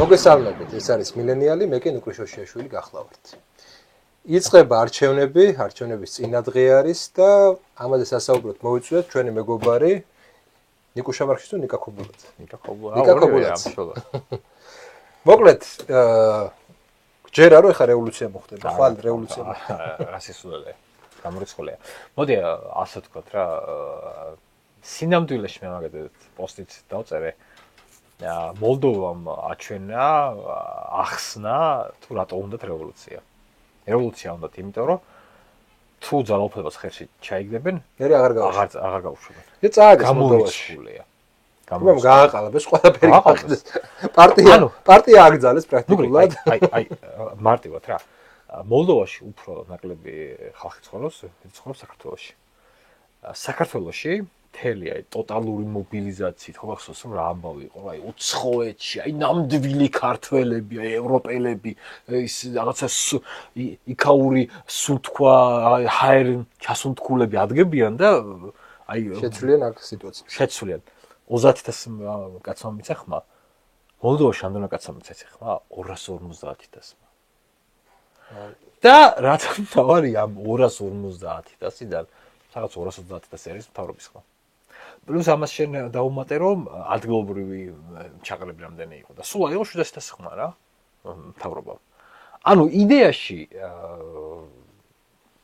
მოგესალმებით, ეს არის მილენიალი, მე კი ნუკლიშოშიაშვილი გახლავართ. იწყება არჩევნების წინადღე არის და ამაზე სასაუბროდ მოვიწვიეთ ჩვენი მეგობარი ნიკუშა მარხის თუ ნიკა ქობულაძე. ნიკა ქობულაძე. მოკლედ, გჯერა რომ ეხა რევოლუცია მოხდება, ხვალ რევოლუცია მოხდება. რასისულელია, გამორიცხულია. მოდი ასე ვთქვათ რა, სინამდვილეში მე მაგათ პოსტიც დავწერე. მოლდოვამ აჩვენა, ახსნა თუ რატო უნდათ რევოლუცია. რევოლუცია უნდათ, იმიტომ რომ თუ ძალაუფლებას ხელში ჩაიგდებენ, მე აღარ გაუშვებენ. ეს წააგეს გამორიცხულია. გამომ გააყალებს ყველაფერი გაყიდეს. პარტია აგძალეს პრაქტიკულად. აი მარტივად რა. მოლდოვაში უფრო ნაკლები ხალხი ცხოვრობს საქართველოში. საქართველოში მთელი აი ტოტალური მობილიზაციით ხო გახსოვს რომ რა ამბავი იყო აი უცხოეთში აი ნამდვილი ქართველები აი ევროპელები ის რაღაცა იქაური სუნთქვა ჰაერ ჩასუნთქულები ადგებიან და აი შეცვლიან აქ სიტუაცია შეცვლიან 30000 კაცმა მიცე ხმა მოლდოვაში ამდენ კაცმა მიცე ხმა 250000 და რა თავარი ამ 250000-დან რაღაც 250000 არის მთავრობის ხმა პლუს ამას შენ დაუმატე რომ ადგილობრივი ჩაყრები რამდენი იყო და სულ აიღო 700 ხმა რა მთავრობამ. ანუ იდეაში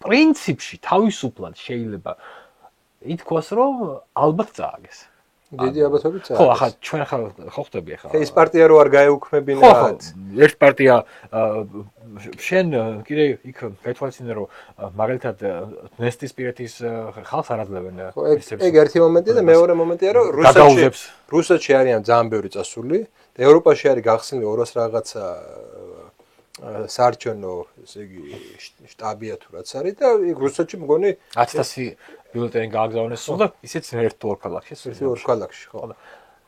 პრინციპში თავისუფლად შეიძლება ითქვას რომ ალბათ წააგეს. დიდი ალბათობით წააგეს. ხო, ახლა ჩვენ ახლა ხო ხდები ახლა. ეს პარტია რო არ გაეუქმებინა რაღაც. ერთ პარტია შენ კიდე იქ გეთვალისწინე რომ მაგალითად ნესტისპირეთის ხალხს არ აძლევენ. ეგ ერთი მომენტია და მეორე მომენტია რომ რუსეთში არიან ძალიან ბევრი წასული და ევროპაში არის გახსნილი 200 რაღაცა საარჩევნო ესე იგი შტაბია თუ რაც არის და იქ რუსეთში მგონი 10000 ბიულეტენი გააგზავნეს და ისიც ერთ თუ ორ ქალაქში ხო.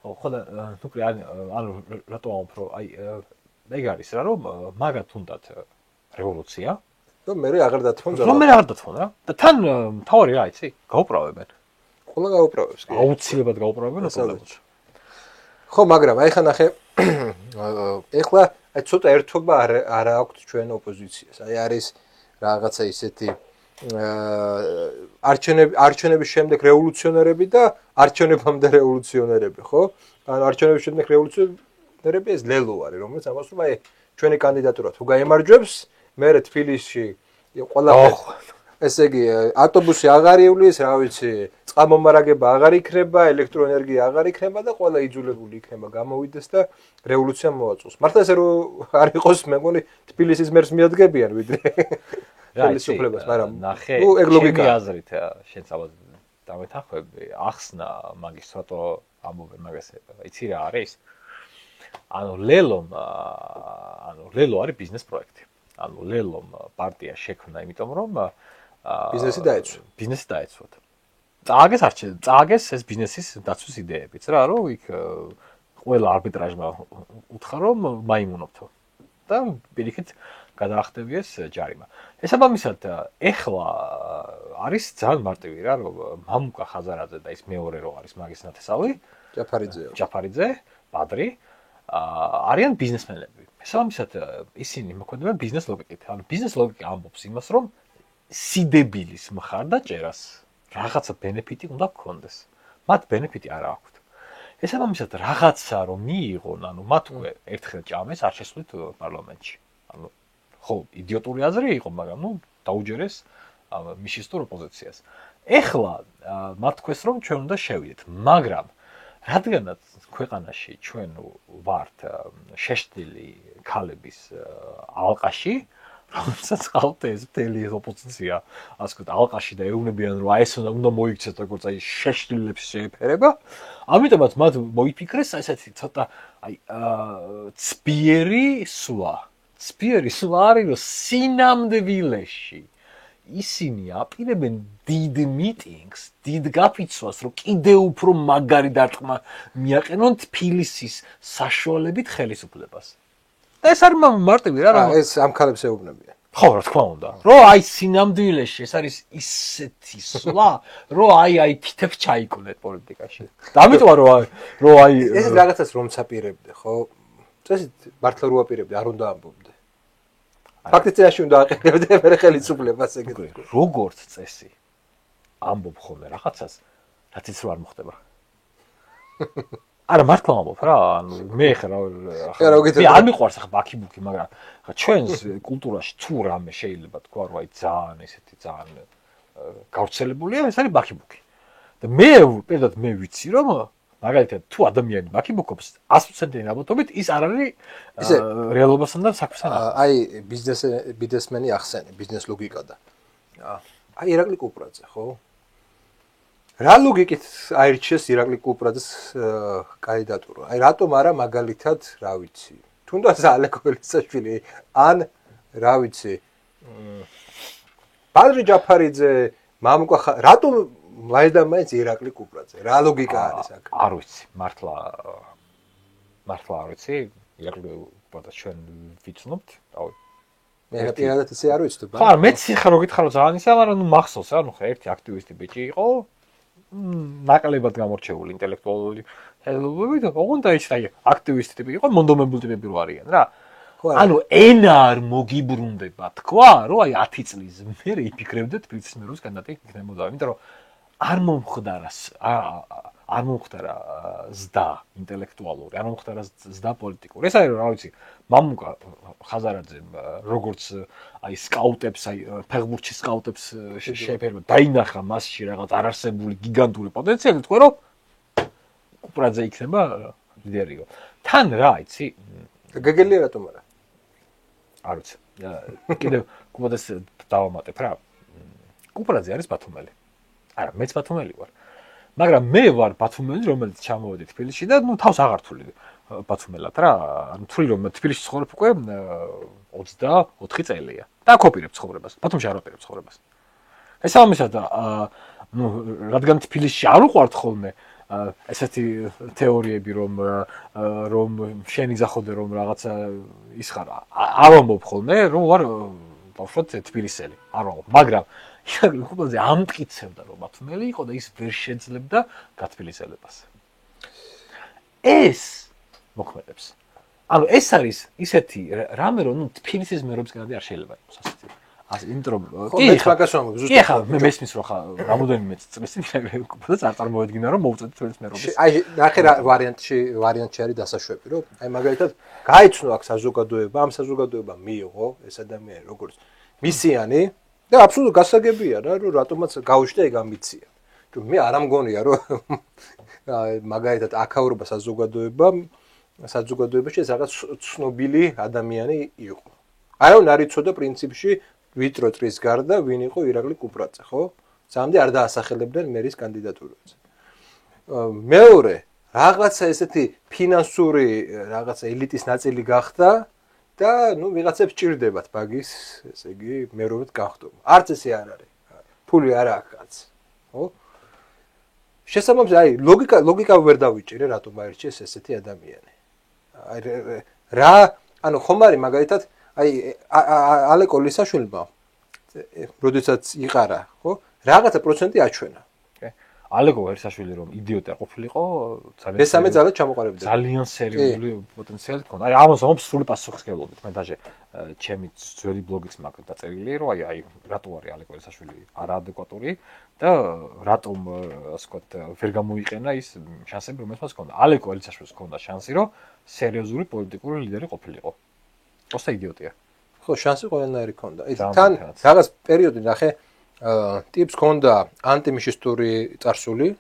ხო და ნუკლე ანუ რატო ამბობ რომ აი ეგ არის რა რომ მაგათ უნდათ რევოლუცია და მე აღარ დათმონ რა მე აღარ დათმონ რა და თან თავი რა იცი გაუправებენ ყველა გაუправებს კი აუცილებლად გაუправებენ უბრალოდ ხო მაგრამ აი ხა ნახე ეხლა აი ცოტა ერთობა არ აქვს ჩვენ ოპოზიციას აი არის რაღაცა ისეთი არჩევნების შემდეგ რევოლუციონერები და არჩევნებამდე რევოლუციონერები ხო ანუ არჩევნების შემდეგ რევოლუციონერები ეს ლელო არის რომელიც ამას რომ აი ჩვენი კანდიდატურა თუ გაემარჯვებს მე თბილისში ყველაფერი ესე იგი ავტობუსი აღარ ივლის რა ვიცი წყალმომარაგება აღარ იქნება ელექტროენერგია აღარ იქნება და ყველა იძულებული იქნება გამოვიდეს და რევოლუცია მოაწყვეს მართლა ესე რომ არ იყოს მე მგონი თბილისის მერს მიადგებიან ვიდრე ხელისუფლებას მაგრამ ნახე ეგ ლოგიკა აზრით შენ საბად დამეთანხმები ახსნა მაგისტრატო ამბობენ მაგას იცი რა არის ანუ ლელო არის ბიზნეს პროექტი ანუ ლელომ პარტია შექმნა იმიტომ რომ ბიზნესი დაეცვათ წააგეს ეს ბიზნესის დაცვის იდეებიც რა რომ იქ ყველა არბიტრაჟმა უთხრა რომ მაიმუნობთო და პირიქით გადაახტებიეს ჯარიმა. ესაბამისად, ეხლა არის ძალიან მარტივი რა, რომ მამუკა ხაზარაძე და ის მეორე რო არის მაგის ნათესავი, ჯაფარიძე, ბადრი, არიან ბიზნესმენები. ესაბამისად, ისინი მოქმედებენ ბიზნეს ლოგიკით. ანუ ბიზნეს ლოგიკა ამბობს იმას, რომ სიდებილის მხარდაჭერას რაღაცა ბენეფიტი უნდა გქონდეს. მათ ბენეფიტი არ აქვთ. ესაბამისად, რაღაცა რომ მიიღონ, ანუ მათ უკვე ერთხელ ჭამეს, არ შესვლით პარლამენტში. ანუ ხო, იდიოტური აზრი იყო, მაგრამ ნუ დაუჯერეს მიშისტურ ოპოზიციას. ეხლა მათ თქვეს რომ ჩვენ უნდა შევიდეთ, მაგრამ რადგანაც ქვეყანაში ჩვენ ვართ შეშლილი ქალების ალყაში, რომელსაც ყავთ ეს მთელი ოპოზიცია, ასე ვთქვათ, ალყაში და ეუბნებიან რომ აი ეს უნდა მოიქცეთ როგორც აი შეშლილებს შეეფერება, ამიტომაც მათ მოიფიქრეს ესეთი ცოტა აი ცბიერი სვლა არის რომ სინამდვილეში ისინი აპირებენ დიდ მიტინგს, დიდ გაფიცვას, რომ კიდევ უფრო მაგარი დარტყმა მიაყენონ თბილისის საშუალებით ხელისუფლებას. და ეს არის მარტივი რა, რომ ეს ამ ქალებს ეუბნებიან. ხო, რა თქმა უნდა. რომ აი სინამდვილეში ეს არის ისეთი სვლა, რომ აი თითებს ჩაიკონეთ პოლიტიკაში. და ამიტომ რომ აი ეს რაღაცას რომ ცაპირებდე, ხო? წესით მართლა რო აპირებდი, არ უნდა ამბობდე. ფაქტიც წინაშე უნდა აყენებდე მე ხელისუფლებას ეგეთ. როგორც წესი ამბობ ხოლმე რაღაცას, რაც ის რო არ მოხდება. არა მართლა ამბობ რა, ანუ მე ხა მე არ მიყვარს ხა ბაქიბუქი, მაგრამ ხა ჩვენს კულტურაში თუ რამე შეიძლება თქვა რომ აი ძალიან ესეთი ძალიან გავრცელებულია, ეს არის ბაქიბუქი. და მე პირდად მე ვიცი რომ მაგალითად თუ ადამიანი ბაქიბუქობს 100%-იანი რაბოტობით ის არ არის რეალობასთან და საქმესთან. აი ბიზნესმენი ახსენე, ბიზნეს ლოგიკა და აი ირაკლი კუპრაძე, ხო? რა ლოგიკით აირჩიეს ირაკლი კუპრაძეს კანდიდატურა? აი რატომ არა მაგალითად, რა ვიცი, თუნდაც ალეკო ელისაშვილი ან რა ვიცი ბადრი ჯაფარიძე, მამუკა რატომ მაინც ირაკლი კუპრაძე? რა ლოგიკა არის აქ? არ ვიცი, მართლა არ ვიცი, ირაკლი კუპრაძე ჩვენ ვიცნობთ, რავი. მე პირადად ისე არ ვიცი. ხო, მეც ხა რო გითხარ რომ ძალიან ისე, მაგრამ ნუ მახსოვს რა, ნუ ხა ერთი აქტივისტი ბიჭი იყო, ნაკლებად გამორჩეული ინტელექტუალური ხელოვნებით, ოღონდ აი აქტივისტი ტიპი იყო, მონდომებული ტიპები რო არიან რა. ანუ ენა არ მოგიბრუნდება თქვა, რომ აი 10 წლის მერე იფიქრებდე თბილისის მეროს კანდიდატი იქნებოდა, იმიტომ რომ არ მომხდარა ზდა ინტელექტუალური, არ მომხდარა ზდა პოლიტიკური. ეს არის რა ვიცი, მამუკა ხაზარაძემ როგორც აი სკაუტებს, აი ფეხბურთში სკაუტებს შეფერმა, დაინახა მასში რაღაც არარსებული გიგანტური პოტენციალი, თქვა რომ კუპრაძე იქნება ლიდერიო. თან რა იცი? გეგელია რატომ არა? არ ვიცი. კიდევ კუპრაძეს დავამატებ რა. კუპრაძე არის ბათუმელი. არა, მეც ბათუმელი ვარ. მაგრამ მე ვარ ბათუმელი, რომელიც ჩამოვედი თბილისში და ნუ თავს აღართული ბათუმელად რა. ანუ თვლი რომ თბილისში ცხოვრობ უკვე 24 წელია. და აკოპირებ ცხოვრებას. ბათუმში არ ვაპირებ ცხოვრებას. ეს ამისად ნუ რადგან თბილისში არ უყვართ ხოლმე ესეთი თეორიები რომ შენი ზახოდე რომ რაღაცა ის ხარ არ ვამბობ ხოლმე რომ ვარ ბავშვად თბილისელი. არ ვამბობ, მაგრამ ირაკლი კუპრაძე ამტკიცებდა რომ ბათუმელი იყო და ის ვერ შეძლებდა გათბილისელებას. ეს მოქმედებს. ანუ ეს არის ისეთი რამე რომ ნუ თბილისის მერობის კანდიდატი არ შეიძლება იყოს ასეთი. ასე იმიტომ რომ კი ხა მე მესმის რომ ხა რამოდენიმე წლის წინ ირაკლი კუპრაძე არ წარმოედგინა რომ მოუწოდეთ თბილისის მერობის. აი ნახე რა ვარიანტი არის დასაშვები რომ აი მაგალითად გაიცნო აქ საზოგადოება, ამ საზოგადოებამ მიიღო ეს ადამიანი როგორც მისიანი და აბსოლუტურად გასაგებია რა რომ რატომაც გაუშვდა ეგ ამბიცია. რომ მე არ ამგონია რომ მაგალითად აქაურობა საზოგადოებაში ეს რაღაც ცნობილი ადამიანი იყო. არავინ არ იცოდა პრინციპში ვიტრო წრის გარდა ვინ იყო ირაკლი კუპრაძე, ხო? სამდე არ დაასახელებდნენ მერის კანდიდატურაზე. მეორე, რაღაცა ესეთი ფინანსური რაღაცა ელიტის ნაწილი გახდა და ნუ ვიღაცებს ჭირდებათ ბაგის, ესე იგი, მერობით გახდომა. არც ესე არ არის. ფული არ აქვს, ხო? შესაბამისად, აი, ლოგიკა ვერ დავიჭირე, რატომ აირჩიეს ესეთი ადამიანი. რა, ანუ ხომ არის მაგალითად, აი, ალეკო ლისაშვილმა, როდესაც იყარა, ხო? რაღაცა პროცენტი აჩვენა. ალეკო ერისაშვილი რომ იდიოტი არ ყოფილიყო, მესამე ძალად ჩამოყალიბდა. ძალიან სერიული პოტენციალი ჰქონდა. აი ამას ომს სრული პასუხს გელობთ. მე დაჟე ჩემი ძველი ბლოგიც მაქვს დაწერილი, რომ აი რატო არის ალეკო ერისაშვილი არაადეკვატური და რატომ ასე ვთქვათ ვერ გამოიყენა ის შანსები, რომელიც მას ჰქონდა. ალეკო ერისაშვილს ჰქონდა შანსი, რომ სერიოზული პოლიტიკური ლიდერი ყოფილიყო. просто იდიოტია. ხო, შანსი ყველანაირი ჰქონდა. თან რაღაც პერიოდი ნახე ტიპს ჰქონდა ანტიმიშისტური წარსული.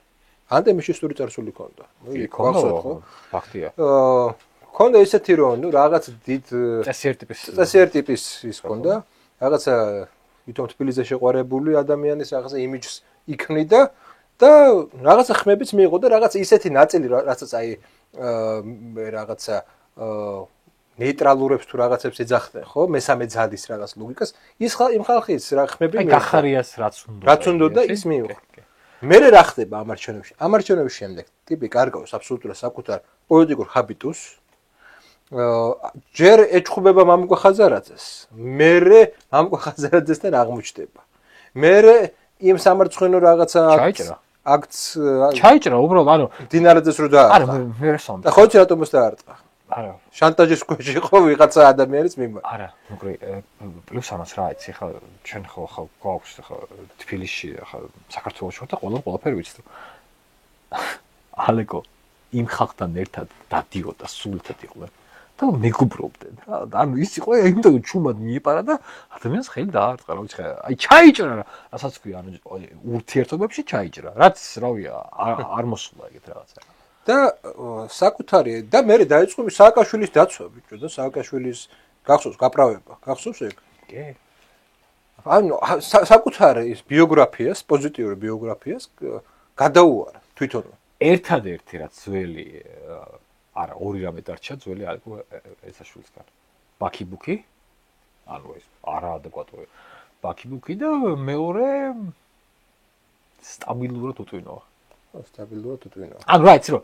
ანტიმიშისტური წარსული ჰქონდა. გახსოვთ ხო? ფაქტია. ჰქონდა ისეთი რომ ნუ რაღაც დიდ წესიერ ტიპის ის ჰქონდა. რაღაცა ვითომ თბილისზე შეყვარებული ადამიანის რაღაცა იმიჯს იქნიდა და რაღაცა ხმებიც მიიღო და რაღაც ისეთი ნაწილი რაცაც აი რაღაცა ნეიტრალურებს თუ რაღაცებს ეძახდნენ, ხო? მესამე ძალის რაღაც ლოგიკას. ის იმ ხალხის რა ხმები მიიღო. აი გახარიას რაც უნდა ის მიიღო. მერე რა ხდება ამ არჩევნებში? ამ არჩევნების შემდეგ ტიპი კარგავს აბსოლუტურად საკუთარ პოლიტიკურ ჰაბიტუს. ჯერ ეჩხუბება მამუკა ხაზარაძეს. მერე მამუკა ხაზარაძესთან აღმოჩნდება. მერე იმ სამარცხვინო რაღაცა აქტს ჩაიჭრა უბრალოდ, ანუ დინარაძეს რო დაარტყა. არა, მე რასამბობ. და ხო იცი რატომ დაარტყა? არა. შანტაჟის ქვეშ იყო ვიღაცა ადამიანის მიმართ. არა, მოკლედ პლუს ამას რა იცი, ხა ჩვენ ხო გვაქვს ხა თბილისში, ხა საქართველოში ვარ და ყველაფერი ვიცით. ალეკო იმ ხალხთან ერთად დადიოდა, სულთად იყვნენ და მეგობრობდნენ რა. ანუ ის იყო იმიტომ ჩუმად მიეპარა და ადამიანს ხელი დაარტყა, რა ვიცი, აი ჩაიჭრა რა, რასაც ქვია, ანუ ურთიერთობებში ჩაიჭრა. რაც რავია, არ მოსულა ეგეთ რაღაცა. და საკუთარი და მე დაიწყო სააკაშვილის დაცვა ბიჭო და სააკაშვილის გახსოვს გაправება. გახსოვს ეგ? კი. ანუ საკუთარი ის ბიოგრაფიას, პოზიტიური ბიოგრაფიას გადაუარა თვითონვე. ერთადერთი რაც ძველი არა, ორი რამე დარჩა ძველი ალეკო ესაშვილისგან. ბაქიბუქი, ანუ ეს არაადეკვატური ბაქიბუქი და მეორე სტაბილურად უტვინოა. სტაბილურად უტვინო. ანუ რა იცი რომ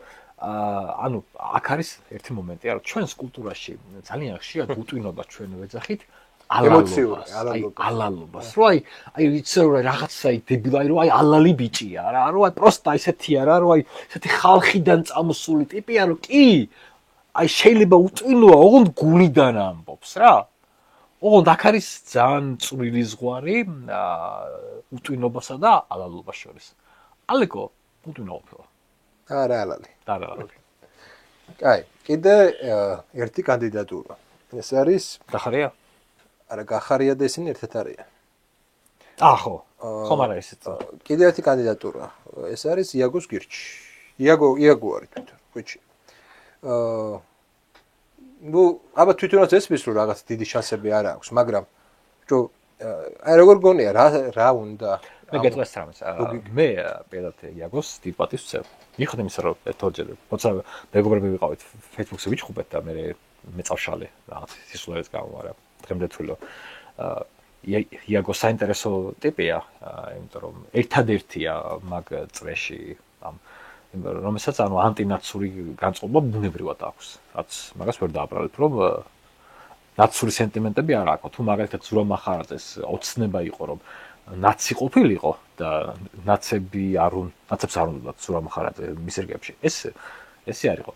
ანუ აქ არის ერთი მომენტი, რომ ჩვენს კულტურაში ძალიან ხშირად უტვინობა ჩვენ ვეძახით ალალობას. რო აი იცი რომ რაღაცა დებილი, აი რომ აი ალალი ბიჭია რა, რომ აი პროსტა ისეთია რა, რომ აი ესეთი ხალხიდან წამოსული ტიპია, რომ კი აი შეიძლება უტვინოა, ოღონდ გულიდან ამბობს რა. ოღონდ აქ არის ძალიან წვრილი ზღვარი უტვინობასა და ალალობას შორის. ალეკო უტვინოა. არა ალალი. არა. კაი, კიდე ერთი კანდიდატურა. ეს არის გახარია? არა, გახარია და ისინი ერთად არიან. ხო. ხომ არა ესეც. კიდე ერთი კანდიდატურა. ეს არის იაგოს გირჩი. იაგო არის თვითონ, ხუჩი. ნუ აბა თვითონაც ესმის რომ რაღაც დიდი შანსები არ აქვს, მაგრამ აი როგორ გონია რა უნდა მე გეტყვეს რამეს. მე პირადად იაგოს ტიპატის ვცევ. მიხოთ იმისა რომ თორჯერ როცა მეგობრები ვიყავით Facebook-ზე ვიჩხუბეთ და მე მეწავშალე რაღაც სისულელეც გამო, მაგრამ დღემდე თვილო. იაგო საინტერესო ტიპია, იმიტომ რომ ერთადერთია მაგ წრეში ამ რომელსაც ანუ ანტინაცური განწყობა ბუნებრივად აქვს. რაც მაგას ვერ დააბრალებ, რომ ნაცური სენტიმენტები არ აქვს. თუ მაგალითად ზურაბ მახარაძეს ოცნება იყო, რომ ნაცი ყოფილიყო და ნაცებს არ უნდა ზურაბ მახარაძე მის რიგებში. ესე არ იყო.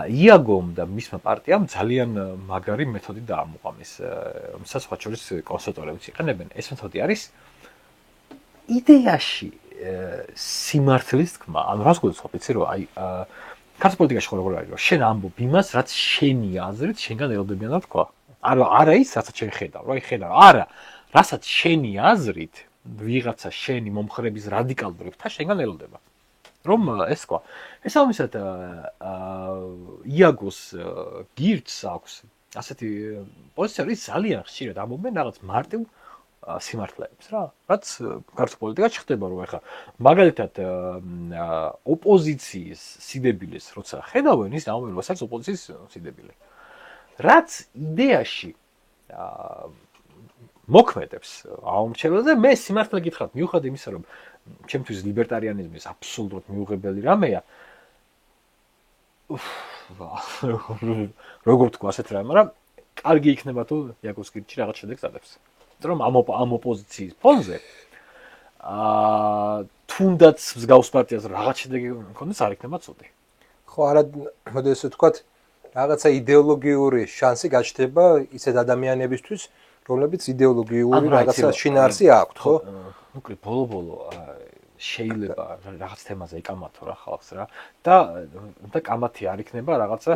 იაგომ და მისმა პარტიამ ძალიან მაგარი მეთოდი დაამოყამეს, რომელსაც სხვა შორის კონსერვატორებიც იყენებენ. ეს მეთოდი არის იდეაში სიმართლის თქმა. ანუ რას გულისხმობ, იცი რომ აი ქართულ პოლიტიკაში ხო როგორ არის, რომ შენ ამბობ იმას, რაც შენი აზრით შენგან ელოდებიან და თქვა. არა ის, რასაც შენ ხედავ, რა ხედავ. არა, რასაც შენი აზრით ვიღაცა შენი მომხრების რადიკალური ფთა შენგან ელოდება. რომ ეს თქვა. ეს ამისად იაგოს გირჩს აქვს ასეთი პოზიცია, რის ძალიან ხშირად ამბობენ რაღაც მარტივ სიმართლეებს რა. რაც ქართულ პოლიტიკაში ხდება, რომ ეხლა მაგალითად ოპოზიციის სიდებილეს როცა ხედავენ, ის ამბობენ, რომ ეს ოპოზიციის სიდებილე. რაც იდეაში მოქმედებს აუმჩევლად და მე სიმართლე გითხრათ, მიუხედავად იმისა, რომ ჩემთვის ლიბერტარიანიზმის აბსოლუტურად მიუღებელი რამეა. როგორ თქვა ასეთ რამე, მაგრამ კარგი იქნება თუ იაგოს გირჩი რაღაც შედეგს ატებს. რომ ამ ოპოზიციის ფონზე თუნდაც მსგავს პარტიას რაღაც შედეგი მქონდეს არ იქნება ცუდი. ხო, არა, მოდი ესე ვთქვათ, რაღაცა იდეოლოგიური შანსი გაჩნდება ისეთ ადამიანებისთვის, რომლებიც იდეოლოგიური რაღაცა შინაარსი აქვთ, ხო? ნუკლი ბოლო შეიძლება რაღაც თემაზე იკამათო რა ხალხს რა და კამათი არ იქნება რაღაცა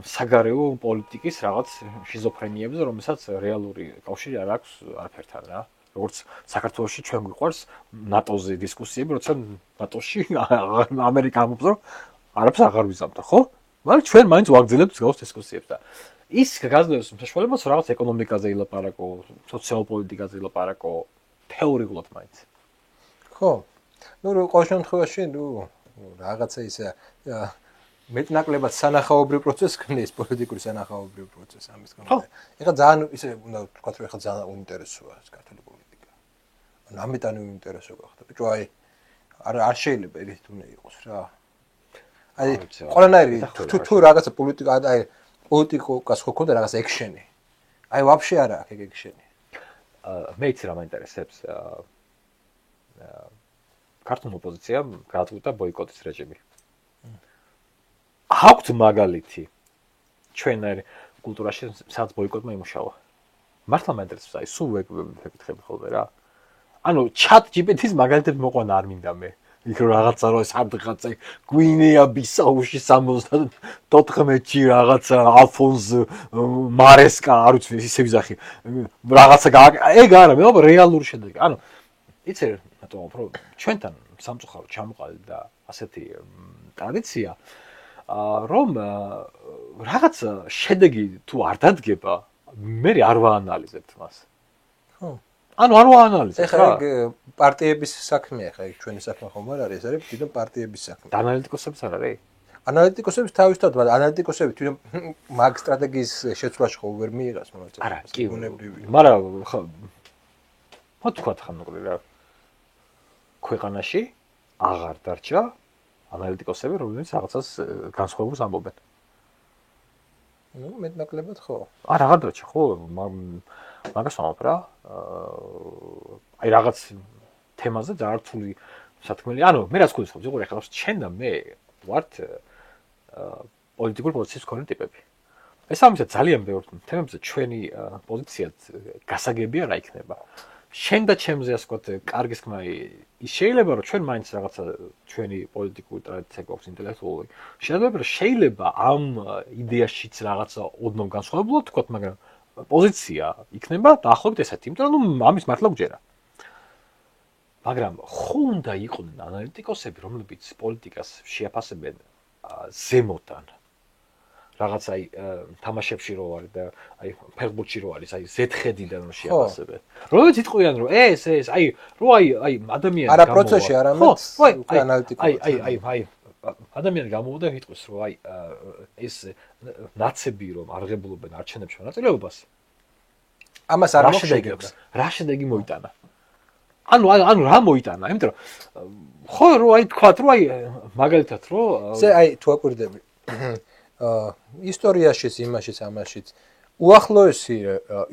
საგარეო პოლიტიკის რაღაც შიზოფრენიებზე, რომელსაც რეალური კავშირი არ აქვს არაფერთან რა. როგორც საქართველოში ჩვენ გვიყვარს ნატოზე დისკუსიები, როცა ნატოში ამერიკა ამბობს, რომ არაფერს აღარ ვიზამთო, ხო? მაგრამ ჩვენ მაინც ვაგრძელებთ მსგავს დისკუსიებს და ის გაძლევს საშუალებას რაღაც ეკონომიკაზე ილაპარაკო, სოციალურ პოლიტიკაზე ილაპარაკო, თეორიულად მაინც. ხო. ნუ ყოველ შემთხვევაში რაღაცა ისე მეტნაკლებად სანახაობრივ პროცესს ქმნის პოლიტიკური სანახაობრივ პროცესს ამის გამო. ეხლა ძალიან ისე უნდა ვთქვათ, რომ ეხლა ძალიან უინტერესოა ეს ქართული პოლიტიკა. ანუ ამიტომ უინტერესო გახდა. ბიჭო, აი არ შეიძლება ეგეთ უნდა იყოს რა. აი ყველანაირი თუ რაღაცა პოლიტიკას ხო ქონდა რაღაცა ექშენი. აი ვაფშე არა აქ ექშენი. მე იცი რა მაინტერესებს ქართულ ოპოზიციამ გააწყვეტა ბოიკოტის რეჟიმი. აქვთ მაგალითი ჩვენერ კულტურაში სადაც ბოიკოტმა იმუშავა. მართლა მეინტერესებს აი სულ ვეკითხები ხოლმე რა. ანუ chat GPT-ს მაგალითად მოყვანა არ მინდა მე. იქ რაღაცა რო სადღაც გვინეა ბისაუში 74-ში რაღაცა ალფონს მარესკა არ ვიცი ისე ვიზახი რაღაცა ეგ არა მე რეალური შედეგი ანუ იცი რატომ უფრო ჩვენთან სამწუხაროდ ჩამოყალიბდა და ასეთი ტრადიცია რომ რაღაც შედეგი თუ არ დადგება მე არ ვაანალიზებთ მას ხო ანუ არ ვაანალიზებ ეხლა ეგ პარტიების საქმეა ხა ეგ ჩვენი საქმე ხომ არ არის ეს არის თვითონ პარტიების საქმე და ანალიტიკოსებს არ არის ანალიტიკოსებს თავისთავად მაგრამ ანალიტიკოსები თვითონ მაგ სტრატეგიის შეცვლაში ხო ვერ მიიღას მონაწილეობა არა კი უნებრივი მაგრამ ხო მოთქვათ ხან მოკლე რა ქვეყანაში აღარ დარჩა ანალიტიკოსები რომლებიც რაღაცას განსხვავებულს ამბობენ ну მეტნაკლებად ხო არა აღარ დარჩა ხო მაგას ვამბობ რა აი რაღაც თემაზე ძართული სათქმელი ანუ მე რაც გულისხმობ ზოგადად ახლა შენ და მე ვართ პოლიტიკური პოზიციის მქონე ტიპები ეს ამისა ძალიან ბევრ თემებზე ჩვენი პოზიცია გასაგებია რა იქნება შენ და ჩემზე ასე ვთქვათ კარგი სკმა ის შეიძლება რომ ჩვენ მაინც რაღაცა ჩვენი პოლიტიკური ტრადიცია გვაქვს ინტელექტუალური შეიძლება ამ იდეაშიც რაღაცა ოდნავ განსხვავებულად ვთქვათ მაგრამ პოზიცია იქნება დაახლოებით ესეთი იმიტომ რომ ამის მართლა გჯერა მაგრამ ხო უნდა იყვნენ ანალიტიკოსები რომლებიც პოლიტიკას შეაფასებენ ზემოდან რაღაც აი თამაშებში რო არის და აი ფეხბურთში რო არის აი ზეთხედიდან რო შეაფასებენ რომლებიც იტყვიან რომ ეს აი რო აი ადამიანი არა პროცესში არამედ ანალიტიკოსი აი ადამიანი გამოვიდა და იტყვის რომ აი ეს ნაცები რომ არღებულობენ არჩევნებში მონაწილეობას ამას არ მოხდებს რა შედეგი მოიტანა ანუ რა მოიტანა იმიტომ რომ ხო რო აი თქვათ რომ აი მაგალითად რო ზე აი თუ აკვირდები ისტორიაშიც იმაშიც ამაშიც უახლოესი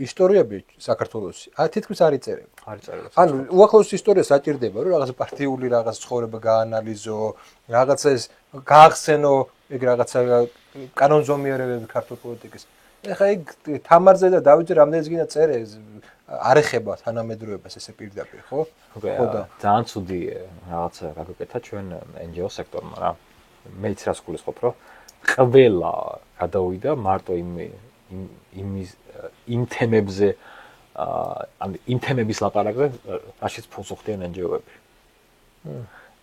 ისტორიები საქართველოს თითქმის არ იწერება ანუ უახლოესი ისტორია საჭირდება რომ რაღაც პარტიული რაღაც ცხოვრება გაანალიზო რაღაცა ეს გაახსენო ეგ რაღაცა კანონზომიერებები ქართულ პოლიტიკის ეხლა ეგ თამარზე და დავითზე რამდენიც გინდა წერე არ ეხება თანამედროვეობას ესე პირდაპირ ხო ხო და ძალიან ცუდი რაღაცა გაგაკეთა ჩვენ NGO სექტორმა რა მეც რას გულისხმობ რომ ყველა გადავიდა მარტო იმ თემებზე ან იმ თემების ლაპარაკზე რაშიც ფულს უხდიან NGO-ები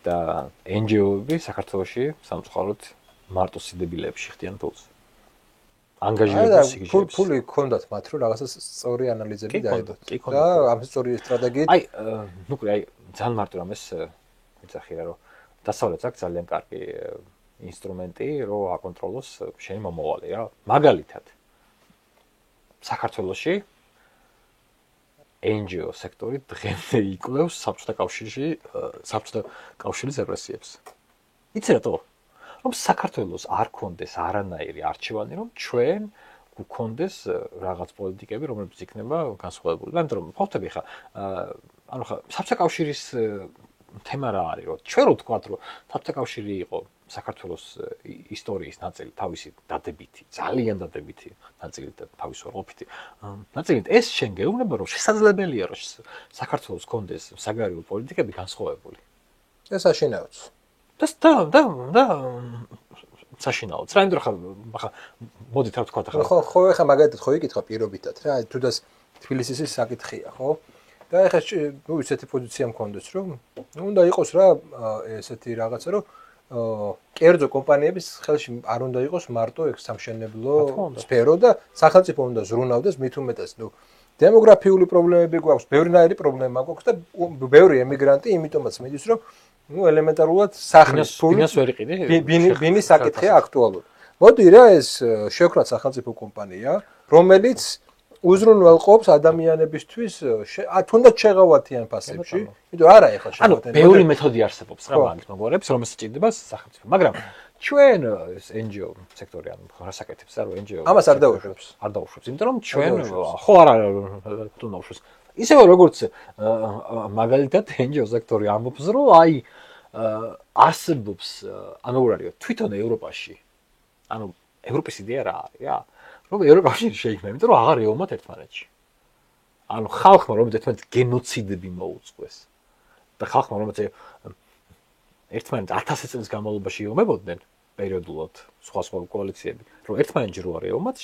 და NGO-ები საქართველოში სამწუხაროდ მარტო სიდებილეებში ხდიან ფულს ანგაჟირებას იგრძნობს ფული გქონდათ მათ რომ რაღაცა სწორი ანალიზები დაედოთ და ამ სწორი სტრატეგიით აი ნუ აი ძალიან მარტო რამეს ვიძახი რა რომ დასავლეთს აქვს ძალიან კარგი ინსტრუმენტი რომ აკონტროლოს შენი მომავალი რა მაგალითად საქართველოში NGO სექტორი დღემდე იკვლევს საბჭოთა კავშირის რეპრესიებს იცი რატო რომ საქართველოს არ კონდეს არანაირი არჩევანი რომ ჩვენ გქონდეს რაღაც პოლიტიკები რომლებიც იქნება განსხვავებული მაგრამ რომ ფაქტები ხა ანუ ხა საბჭოთა კავშირის თემა რა არის რომ ჩვენ რო თქვათ რომ საბჭოთა კავშირი იყო საქართველოს ისტორიის ნაწილი თავისი დადებითი ძალიან დადებითი ნაწილი და თავისუფლობითი ნაწილი ეს შენ გეუბნება რომ შესაძლებელია რომ საქართველოს კონდეს საგარეო პოლიტიკები განსხვავებული ეს აშინაოც და საშინაოც რა იმდრო ხა მოდი თავ თქვა ხა ხო ეხა მაგალითად ხო იკითხა პირობითად რა თუდას თბილისის საკითხია ხო და ეხა ნუ ისეთი პოზიცია მქონდეს რომ უნდა იყოს რა ესეთი რაღაცა რომ კერძო კომპანიების ხელში არ უნდა იყოს მარტო ეგ სამშენებლო სფერო და სახელმწიფო უნდა ზრუნავდეს მით უმეტეს ნუ დემოგრაფიული პრობლემები გვაქვს ბევრნაირი პრობლემა გვაქვს და ბევრი ემიგრანტი იმიტომაც მიდის რომ ნუ ელემენტარულად სახლის ფულს ვერ იყიდი ბინის საკითხია აქტუალური მოდი რა ეს შევქნათ სახელმწიფო კომპანია რომელიც უზრუნველყოფს ადამიანებისთვის თუნდაც შეღავათიან ფასებში იმიტომ არა ეხლა შეღავათენ ანუ ბევრი მეთოდი არსებობს რა მაგის მოგვარებს რომელსაც ჭირდება სახელმწიფო მაგრამ ჩვენ ეს NGO სექტორი ანუ რა საკეთებს რა NGO ამას არ დაუშვებს იმიტომ რომ ჩვენ ხო არა თუ ნაუშვებს ისევე როგორც მაგალითად NGO სექტორი ამბობს რომ აი არსებობს ანუ რა არის თვითონ ევროპაში ანუ ევროპის იდეა რა არის რა? რომ ევროკავშირი შეიქმნა, იმიტომ რომ აღარ ეომათ ერთმანეთში. ანუ ხალხმა რომ ერთმანეთ გენოციდები მოუწყვეს და ხალხმა რომ ერთმანეთ 1000 წლის განმავლობაში იომებოდნენ პერიოდულად სხვა კოალიციები, რომ ერთმანეთში რო არ ეომათ,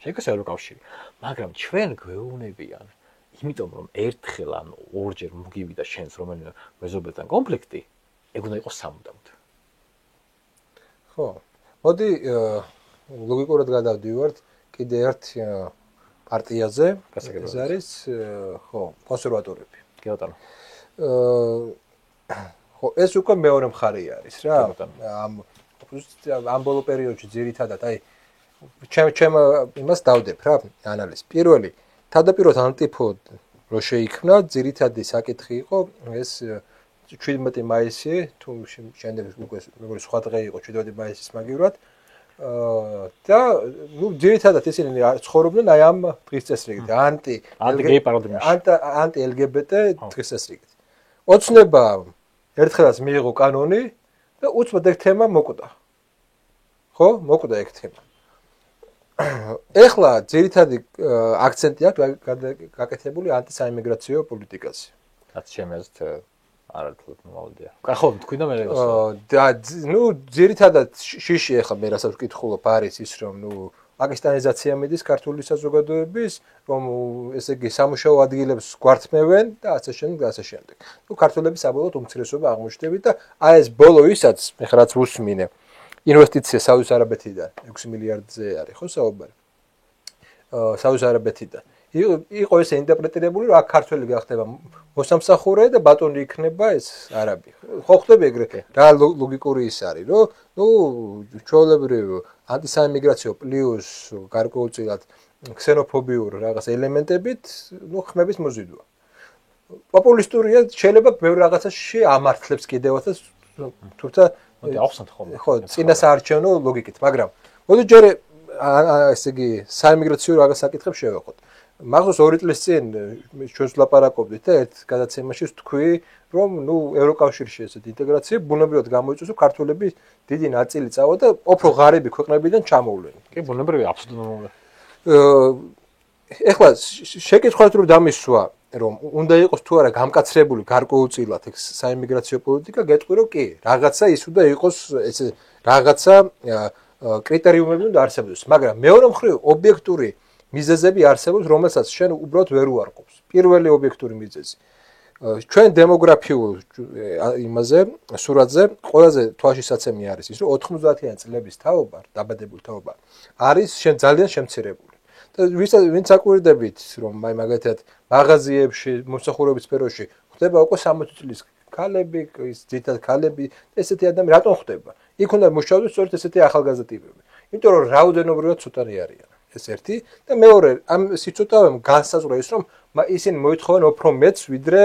შეიქმნა ევროკავშირი. მაგრამ ჩვენ გვეუბნებიან, იმიტომ რომ ერთხელ ან ორჯერ მოგივიდა შენს რომელიმე მეზობელთან კონფლიქტი, ეგ უნდა იყოს სამუდამოდ. ხო. მოდი ლოგიკურად გადავდივართ კიდე ერთ პარტიაზე. ეს არის ხო, კონსერვატორები. კი ბატონო. ხო, ეს უკვე მეორე მხარე არის რა. ამ ბოლო პერიოდში ძირითადად აი ჩემ იმას დავდებ რა, ანალიზს. პირველი, თავდაპირველად ანტიფოდ რო შეიქმნა, ძირითადი საკითხი იყო ეს 17 მაისი, თუ შემდეგ უკვე როგორი სხვა დღე იყო 17 მაისის მაგივრად. და ნუ ძირითადად ისინი ცხოვრობდნენ აი ამ დღის წესრიგით, ანტი LGBT დღის წესრიგით. ოცნება ერთხელაც მიიღო კანონი და უცბად ეგ თემა მოკვდა. ხო, მოკვდა ეგ თემა. ეხლა ძირითადი აქცენტი აქვს გაკეთებული ანტისაიმიგრაციო პოლიტიკაზე. რაც შემეზთ არათლოდ მოვიდია. ხო, თქვი და მე და ნუ ძირითადად შიში ეხლა მე რასაც ვკითხულობ არის ის რომ ნუ პაკისტანიზაცია მიდის ქართული საზოგადოების, რომ ესე იგი სამუშაო ადგილებს გვართმევენ და ასე შემდეგ და ასე შემდეგ. ნუ ქართულები საბოლოოდ უმცირესობა აღმოჩნდებით და აი ეს ბოლო ისაც ეხლა რაც ვუსმინე ინვესტიცია საუდის არაბეთიდან 6 მილიარდზე არის ხო საუბარი. საუდის არაბეთიდან. იყო ესე ინტერპრეტირებული რომ აქ ქართველი გახდება მოსამსახურე და ბატონი იქნება ეს არაბი. ხო ხდება ეგრე რა ლოგიკური ის არის რომ ნუ ჩვეულებრივ ანტისაიმიგრაციო პლუს გარკვეულწილად ქსენოფობიურ რაღაც ელემენტებით ნუ ხმების მოზიდვა. პოპულისტურია შეიძლება ბევრ რაღაცაში ამართლებს კიდევაც თუმცა მოდი ახსნათ ხოლმე. ხო, წინასაარჩევნო ლოგიკით, მაგრამ მოდი ჯერ ესე იგი საიმიგრაციო რაღაც საკითხებს შევეხოთ. მახსოვს 2 წლის წინ ჩვენს ვლაპარაკობდით და ერთ გადაცემაში ვთქვი, რომ ნუ ევროკავშირში ესეთ ინტეგრაცია ბუნებრივად გამოიწვევს, რომ ქართველები დიდი ნაწილი წავა და უფრო ღარიბი ქვეყნებიდან ჩამოვლენ. კი, ბუნებრივია, აბსოლუტურად. ეხლა შეკითხვათ რომ დამისვა, რომ უნდა იყოს თუ არა გამკაცრებული გარკვეულწილად ეს საიმიგრაციო პოლიტიკა, გეტყვი რომ კი, რაღაცა ის უნდა იყოს ესე რაღაცა კრიტერიუმები უნდა არსებობდეს, მაგრამ მეორე მხრივ ობიექტური მიზეზები არსებობს, რომელსაც შენ უბრალოდ ვერ უარყოფს. პირველი ობიექტური მიზეზი. ჩვენ დემოგრაფიულ იმაზე, სურათზე ყველაზე თვალში საცემი არის ის, რომ 90-იან წლების თაობა, დაბადებული თაობა არის ძალიან შემცირებული. და ვინც აკვირდებით, რომ აი მაგალითად მაღაზიებში, მომსახურების სფეროში ხდება უკვე 60 წლის ქალები, ის ძირითადად ქალები, ესეთი ადამიანები რატომ ხდება? იქ უნდა მუშაობდეს სწორედ ესეთი ახალგაზრდა ტიპები. იმიტომ რომ რაოდენობრივად ცოტანი არიან. ეს ერთი და მეორე ამ სიცოტავემ განსაზღვრა ის რომ ისინი მოითხოვენ უფრო მეც ვიდრე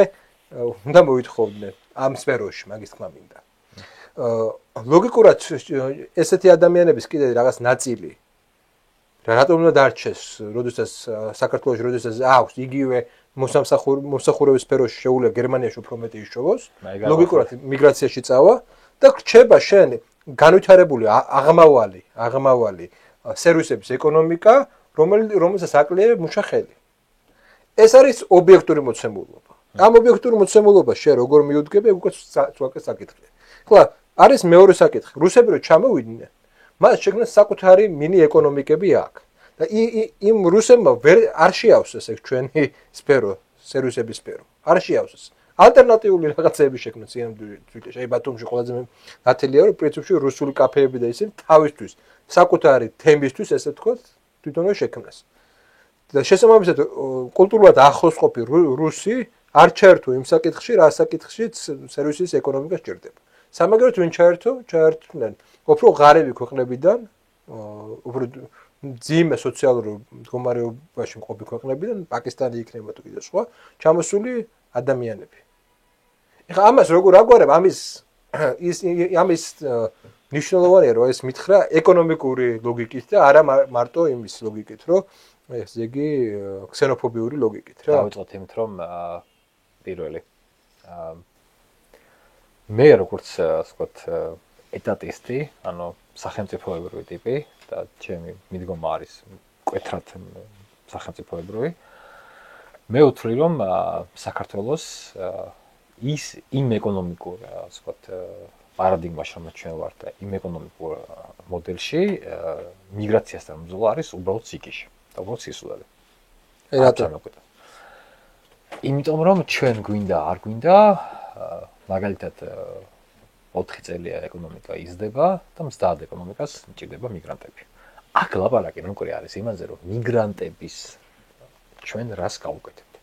უნდა მოითხოვდნენ ამ სფეროში მაგის თქმა მინდა. ლოგიკურად ესეთი ადამიანების კიდე რაღაც ნაწილი რატომ უნდა დარჩეს, როდესაც საქართველოში როდესაც აქვს იგივე მოსამსახურების სფეროში შეუძლია გერმანიაში უფრო მეტი იშოვოს, ლოგიკურად მიგრაციაში წავა და რჩება შენ განვითარებული აღმავალი სერვისების ეკონომიკა, რომელსაც აკლია მუშახელი. ეს არის ობიექტური მოცემულობა. ამ ობიექტურ მოცემულობას შენ როგორ მიუდგები, უკვე ცალკე საკითხია. ხლა არის მეორე საკითხი. რუსები რო ჩამოვიდნენ, მას შექმნეს საკუთარი მინი ეკონომიკები აქ. და იმ რუსებმა არ შეავსეს ეს ჩვენი სფერო, სერვისების სფერო. არ შეავსეს. ალტერნატიული რაღაცები შექმნეს თვითონ. შეიძლება ბათუმში ყველაზე ნათელია რომ პრინციპში რუსული კაფეები და ისინი თავისთვის საკუთარი თემისთვის ესე ვთქვათ, თვითონვე შექმნეს. და შესაბამისად კულტურულად ახლოს ყოფი რუსი არ ჩაერთო იმ საკითხში, რა საკითხშიც სერვისის ეკონომიკა სჭირდება. სამაგერად ვინ ჩაერთვნენ უფრო ღარიბი ქვეყნებიდან, უფრო ძიმე სოციალურ მდგომარეობაში მყოფი ქვეყნებიდან, პაკისტანი იქნება თუ კიდე სხვა, ჩამოსული ადამიანები. ეხლა ამას როგორ აგვარებ, ამის ნიშნულოვანია რომ ეს მითხრა ეკონომიკური ლოგიკით და არა მარტო იმის ლოგიკით, რომ ესე იგი ქსენოფობიური ლოგიკით რა. დავიწყოთ იმით, რომ პირველი მე როგორც ასე ვთქვათ ეტატისტი, ანუ სახელმწიფოებრივი ტიპი, და ჩემი მიდგომა არის მკვეთრად სახელმწიფოებრივი. მე ვთვლი რომ საქართველოს ის იმ ეკონომიკურ ასე ვთქვათ პარადიგმაში რომ ჩვენ ვართ და იმ ეკონომიკურ მოდელში მიგრაციასთან ბრძოლა არის უბრალოდ სიკიში და უბრალოდ სისულელე. რატომ? იმიტომ რომ ჩვენ გვინდა არ გვინდა მაგალითად 4 წელია ეკონომიკა იზრდება და მზდად ეკონომიკას მჭირდება მიგრანტები. აქ ლაპარაკი როგორი არის იმაზე რომ მიგრანტების ჩვენ რას გავუკეთებთ.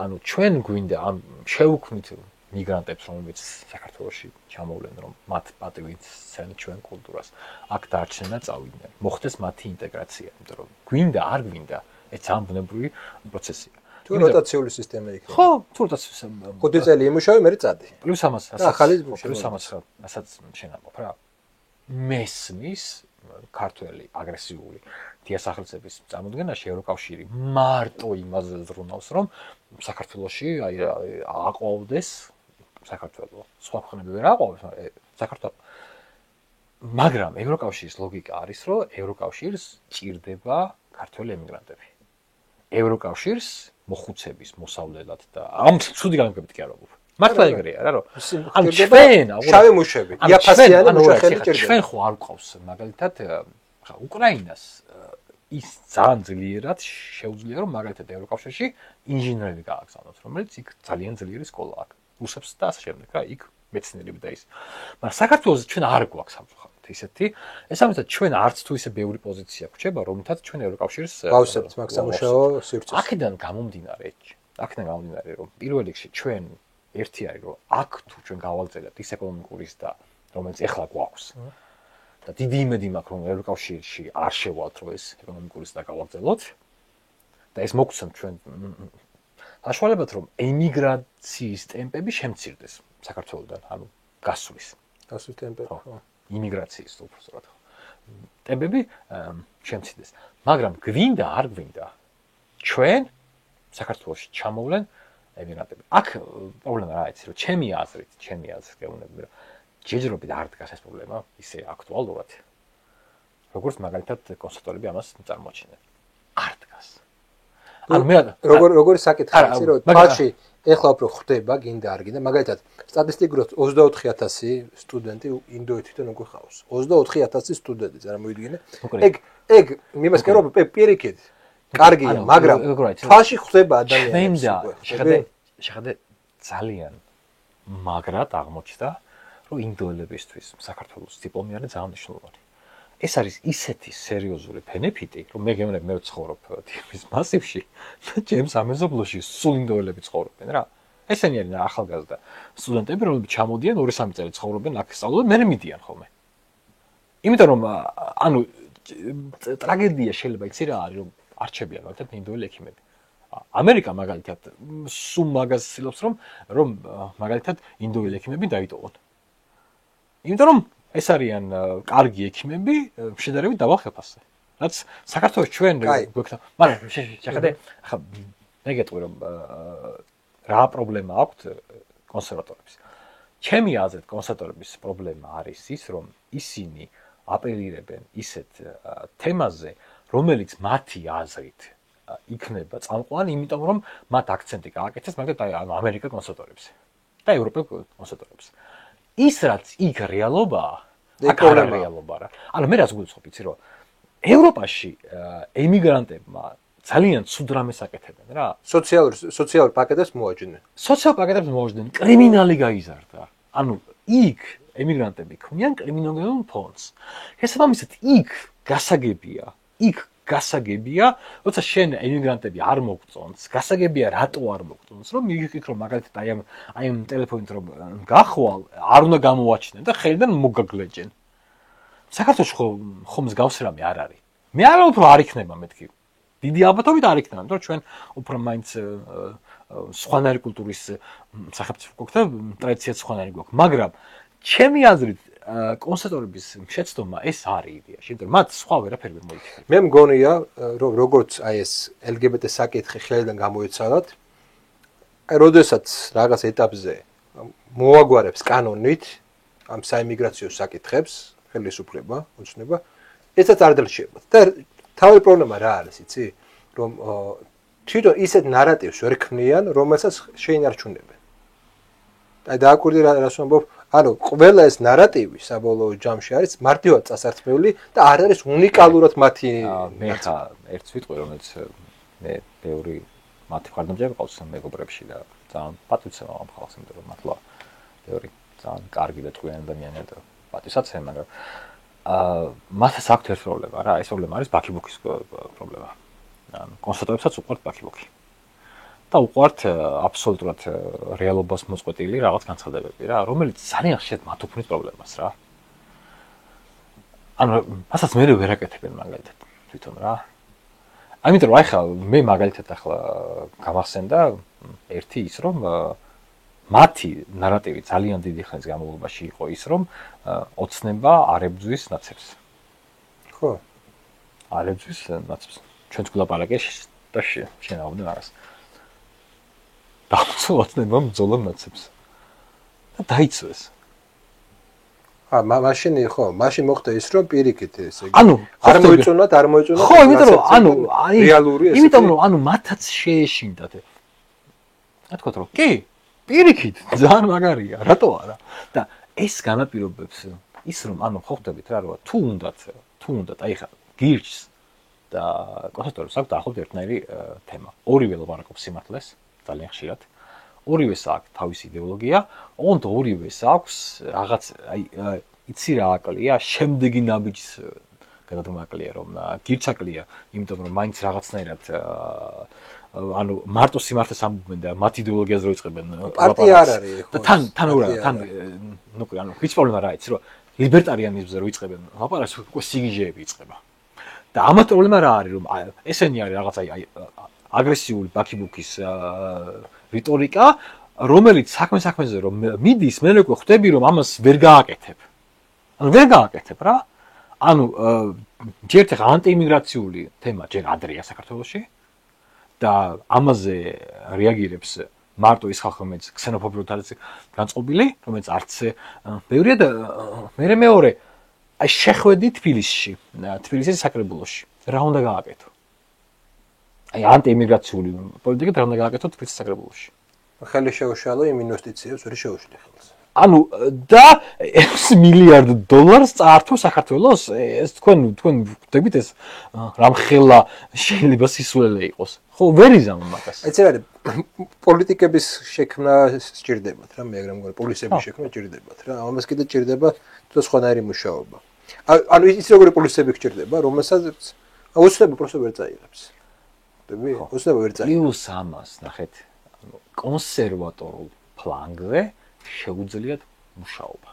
ანუ ჩვენ გვინდა ამ შევუქმნით მიგრანტებს რომლებიც საქართველოში ჩამოვლენ რომ მათ პატივით სცენ ჩვენ კულტურას. აქ დარჩენა წავიდნენ. მოხდეს მათი ინტეგრაცია, იმიტომ რომ გვინდა არ გვინდა ეს ამბნებრივი პროცესია. თუ როტაციული სისტემა იქნება. ხო, თუ როტაციული 5 წელი იმუშავე, მე წადი. პლუს ამას, პლუს ამას რასაც შენამობ რა. მესმის ქართველი აგრესიული დიასახლისების წარმოდგენაში ევროკავშირი მარტო იმაზე ზრუნავს, რომ საქართველოში აყვავდეს საქართველოს. სხვა ქვეყნები ვერ აყვავებს, საქართველოს. მაგრამ ევროკავშირის ლოგიკა არის, რომ ევროკავშირს ჭირდება ქართველი ემიგრანტები. ევროკავშირს მოხუცების მოსავლელად და ამ ცუდი განმგებით კი არ ვაუბრობ. მართლა ეგრეა რა, რომ ანუ ჩვენ შავი მუშები, იაფასიანი მუშახელი ჭირდება. ჩვენ ხო არ გვყავს მაგალითად ხა უკრაინას ის ძალიან ძლიერად შეუძლია რომ მაგალითად ევროკავშირში ინჟინერები გააგზავნოს, რომელიც იქ ძალიან ძლიერი სკოლა აქვს. რუსებს და ასე შემდეგ რა, იქ მეცნიერები და ის. მაგრამ საქართველოს ჩვენ არ გვაქვს სამწუხაროდ ისეთი. ეს ამიტომ ჩვენ არც თუ ისე ბევრი პოზიცია გვჭება, რომლითაც ჩვენ ევროკავშირს გავსებთ მაგ სამუშაო სივრცეს. აქედან გამომდინარე, რომ პირველ რიგში ჩვენ ერთი არის რომ აქ თუ ჩვენ გავალწელებთ ის ეკონომიკურის და რომელიც ეხლა გვაქვს. და დიდი იმედი მაქვს რომ ევროკავშირში არ შევალთ რომ ეს ეკონომიკურის და გავალწელოთ და ეს მოგცემთ ჩვენ საშუალებად რომ ემიგრაციის ტემპები შემცირდეს საქართველოსთან, ანუ გასვლის ტემპები. იმიგრაციის უბრალოდ ტემპები შემცირდეს. მაგრამ გვინდა არ გვინდა ჩვენ საქართველოში ჩამოვლენ ემიგრანტები. აქ პრობლემა რა იცი, რომ ჩემი აზრით გეუბნები რომ ჯერჯერობით არ დგას ეს პრობლემა ისე აქტუალურად. როგორც მაგალითად კონსულტანტები ამას წარმოაჩენენ. არ დგას. ანუ მე როგორი საკითხი იცი, რომ თვალში ეხლა უფრო ხდება, გინდა არ გინდა, მაგალითად სტატისტიკურად 24000 სტუდენტი ინდოეთიდან უკვე ხავს. 24000 სტუდენტი წარმოვიდგინე. ეგ იმას კი რომ პირიქით კარგია, მაგრამ თვალში ხდება ადამიანებს. შეხედე ძალიან მაგრად აღმოჩნდა რომ ინდოელებისთვის საქართველოს დიპლომი არის ძალიან მნიშვნელოვანი. ეს არის ისეთი სერიოზული ბენეფიტი, რომ მე გეუბნები მე ვცხოვრობ თითქმის მასივში და ჩემს ამეზობლოში სულ ინდოელები ცხოვრობენ რა. ესენი არიან ახალგაზრდა სტუდენტები, რომლებიც ჩამოდიან 2-3 წელი ცხოვრობენ აქ სწავლობენ, მერე მიდიან ხოლმე. იმიტომ რომ ანუ ტრაგედია შეიძლება იცი რა არის, რომ არჩებიან მაგალითად ინდოელი ექიმები. ამერიკა მაგალითად სულ მაგას ცდილობს რომ მაგალითად ინდოელი ექიმები დაიტოვონ. იმიტომ რომ ეს არიან კარგი ექიმები შედარებით დაბალ ხელფასზე. რაც საქართველოს ჩვენ გვექნა, მაგრამ შეხედე, ახლა მე გეტყვი რომ რა პრობლემა აქვს კონსერვატორების. ჩემი აზრით კონსერვატორების პრობლემა არის ის, რომ ისინი აპელირებენ ისეთ თემაზე, რომელიც მათი აზრით იქნება წამყვანი, იმიტომ რომ მათ აქცენტი გააკეთეს მაგალითად ამერიკა კონსერვატორებზე და ევროპელ კონსერვატორებზე. ის რაც იქ რეალობაა, აქ არ რეალობა რა. ანუ მე რაც გვიცხობ, იცი რომ ევროპაში ემიგრანტებმა ძალიან ცუდ რამეს აკეთებენ რა. სოციალურ პაკეტებს მოაჯდნენ. სოციალურ პაკეტებს მოაჯდნენ, კრიმინალი გაიზარდა. ანუ იქ ემიგრანტები ქმნიან კრიმინალურ ფონდს. შესაბამისად იქ გასაგებია, როცა შენ ემიგრანტები არ მოგწონს, გასაგებია რატო არ მოგწონს, რომ იქ რომ მაგალითად აი ამ ტელეფონით რომ გახვალ, არ უნდა გამოაჩინე და ხელიდან მოგაგლეჯენ. საქართველოს ხომ მსგავს რამე არ არის. მე არ უფრო არ იქნება მეთქი. დიდი ალბათობით არ იქნება, იმიტომ რომ ჩვენ უფრო მაინც სხვანაირი კულტურის სახელმწიფო გვაქვს და ტრადიციაც სხვანაირი გვაქვს. მაგრამ ჩემი აზრით კონსერვატორების შეცდომა ეს არის იდეაში, იმიტომ რომ მათ სხვა ვერაფერი ვერ მოიქნება. მე მგონია, რომ როგორც აი ეს LGBT საკითხი ხელიდან გამოეცალათ, აი როდესაც რაღაც ეტაპზე მოაგვარებს კანონით ამ საიმიგრაციო საკითხებს, ხელისუფლება, ოცნება, ესაც არ დელშებათ. და თავი პრობლემა რა არის, იცი? რომ თვითონ ისეთ ნარატივს ვერ ქმნიან, რომელსაც შეინარჩუნებენ. აი დააკვირდი რას ვამბობ, ანუ ყველა ეს ნარატივი საბოლოო ჯამში არის მარტივად წასართმეული და არ არის უნიკალურად მათი მე ხა ერთს ვიტყვი, რომელიც მე ბევრი მათი ხარდამჭერი ყავს მეგობრებში და ძალიან პატივცემა ამ ხალხს, იმიტომ რომ მართლა ბევრი ძალიან კარგი და თქვენი ადამიანია და პატივსაცემი, მაგრამ მათაც აქვს ერთი პრობლემა რა, ეს პრობლემა არის ბაქიბუქის პრობლემა. ანუ კონსერვატორებსაც უყვართ ბაქიბუქი. და უყვართ აბსოლუტურად რეალობას მოწყვეტილი რაღაც განცხადებები რა, რომელიც ძალიან ხშირად მათ უქმნის პრობლემას რა. ანუ მასაც მე ვერ აკეთებენ მაგალითად თვითონ რა. ამიტომ აი ხა მე მაგალითად ახლა გამახსენდა ერთი ის რომ მათი ნარატივი ძალიან დიდი ხნის განმავლობაში იყო ის რომ ოცნება არ ებრძვის ნაცებს. ხო. არ ებრძვის ნაცებს. ჩვენც გულაპარაკეს და შენაუდნენ არას. დაუცოცნებამ ბრძოლამ ნაცებს. და დაიცვეს. მაშინ ხო, მაშინ მოხდა ის რომ პირიქით ესე იგი. ანუ არ მოიწონათ. ხო, იმიტომ რომ ანუ რეალური ესე. იმიტომ რომ ანუ მათაც შეეშინდათ. რა თქვა რომ კი, პირიქით ძალიან მაგარია, რატო არა? და ეს განაპირობებს ის რომ ანუ ხო ხვდებით რა რომ თუ უნდათ აი ხა გირჩს და კონსერვატორებს აქვს დაახლოებით ერთნაირი თემა. ორივე ლაპარაკობს სიმართლეს. ძალიან ხშირად. ორივეს აქვს თავისი იდეოლოგია, ოღონდ ორივეს აქვს რაღაც აი იცი რა აკლია, შემდეგი ნაბიჯს გადადმაკლია რომ გირჩაკლია, იმიტომ რომ მაინც რაღაცნაირად ანუ მარტო სიმართლეს ამბობენ და მათ იდეოლოგიაზე რო იწყებენ პარტია არ არის ხო. თან ნუ ანუ ის პრობლემა რა იცი რომ ლიბერტარიანიზმზე რო იწყებენ ლაპარაკს უკვე სიგიჟეები იწყება. და ამათ პრობლემა რა არის რომ ესენი არის რაღაც აი აგრესიული ბაქიბუქის რიტორიკა, რომელიც საქმეზე რომ მიდის, მე უკვე ხვდები რომ ამას ვერ გააკეთებ. ანუ ვერ გააკეთებ რა. ანუ ჯერ ახლა ანტიიმიგრაციული თემა ჯერ ადრეა საქართველოში და ამაზე რეაგირებს მარტო ის ხალხი, რომელიც ქსენოფობიურად არის განწყობილი, რომელიც არც ბევრია და მეორე აი შეხვედი თბილისის საკრებულოში. რა უნდა გააკეთო? აი ანტიიმიგრაციული პოლიტიკა რა უნდა გააკეთო თბილისის საკრებულოში. ხელი შეუშალო იმ ინვესტიციებს, ვერ შეუშლი ხელს. ანუ და 6 მილიარდ დოლარს წაართო საქართველოს, ეს თქვენ ხვდებით ეს რამხელა შეიძლება სისულელე იყოს. ხო, ვერ იზამ მაგას. ეცე რა პოლიტიკების შექმნა სჭირდებათ რა, მე ეგრე მგონი პოლისების შექმნა სჭირდებათ რა. ამას კიდე სჭირდება თუ სხვანაირი მუშაობა. ანუ ის როგორი პოლისები გჭირდება, რომელსაც აუცილებლად პროსტო ვერ წაიღებს. ოცნება ვერ წაიღებს. პლუს ამას ნახეთ, ანუ კონსერვატორულ ფლანგზე შეუძლიათ მუშაობა.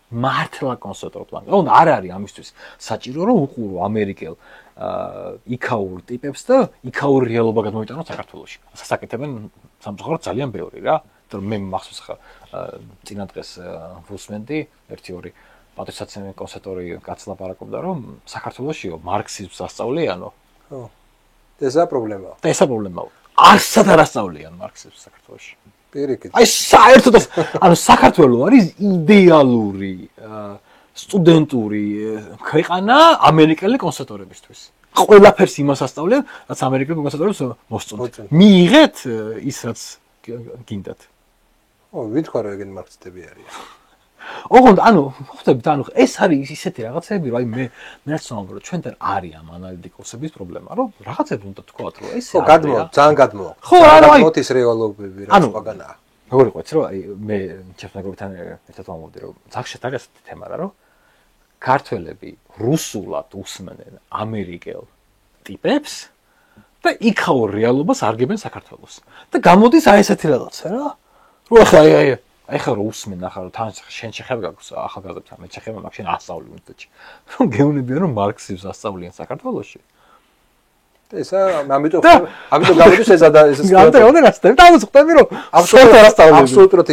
მართლა კონსერვატორულ ფლანგზე. ანუ არ არის ამისთვის საჭირო რომ უყურო ამერიკელ იქაურ ტიპებს და იქაურ რეალობა გადმოიტანოთ საქართველოში. სასაკეთებენ სამწუხაროდ ძალიან ბევრი რა. იმიტომ რომ მე მახსოვს ხა წინა დღეს ვუსმენდი 1-2 პატივსაცემი კონსერვატორი კაცლაპარაკობდა რომ საქართველოშიო მარქსიზმს ასწავლიანო. ხო. ესა პრობლემაა. და ესა პრობლემაა. არსად არ ასწავლიან მარქსიზმს საქართველოში. პირიქით. აი საერთოდ ანუ საქართველო არის იდეალური სტუდენტური ქვეყანა ამერიკელი კონსერვატორებისთვის. ყველაფერს იმას ასწავლიან, რაც ამერიკელი კონსერვატორებს მოსწონთ. მიიღეთ ის რაც გინდათ. ო, ვითქვა რომ ეგენ მარქსისტები არიან. ოღონდ ანუ ხვდებით ანუ ეს არის ისეთი რაღაცები რომ აი მე რაც ვამბობ რომ ჩვენთან არის ამ ანალიტიკოსების პრობლემა რომ რაღაცებს უნდა თქვათ რომ ეს ხო გადმოვა ძალიან გადმოვა ხო არა აი მოთის რეალობები რა სხვაგანაა როგორ იყვეთ რომ აი მე ჩემთან ერთად ვამბობდი რომ ზახშეთ არის ესეთი თემა რა რომ ქართველები რუსულად უსმენენ ამერიკელ ტიპებს და იქაურ რეალობას არგებენ საქართველოს და გამოდის აი ესეთი რაღაცა რა რომ ახლა აი ხა რო უსმენ ახლა რომ თან შენ შეხება გაქვს ახალგაზრდებთან მე შეხება მაგ შენ ასწავლი უნდაჩი რომ გეუნებიან რომ მარქსიზმს ასწავლიან საქართველოში და ესა ამიტომ გამოდის ეს ამიტომ რას ხვდები რომ აბსოლუტურად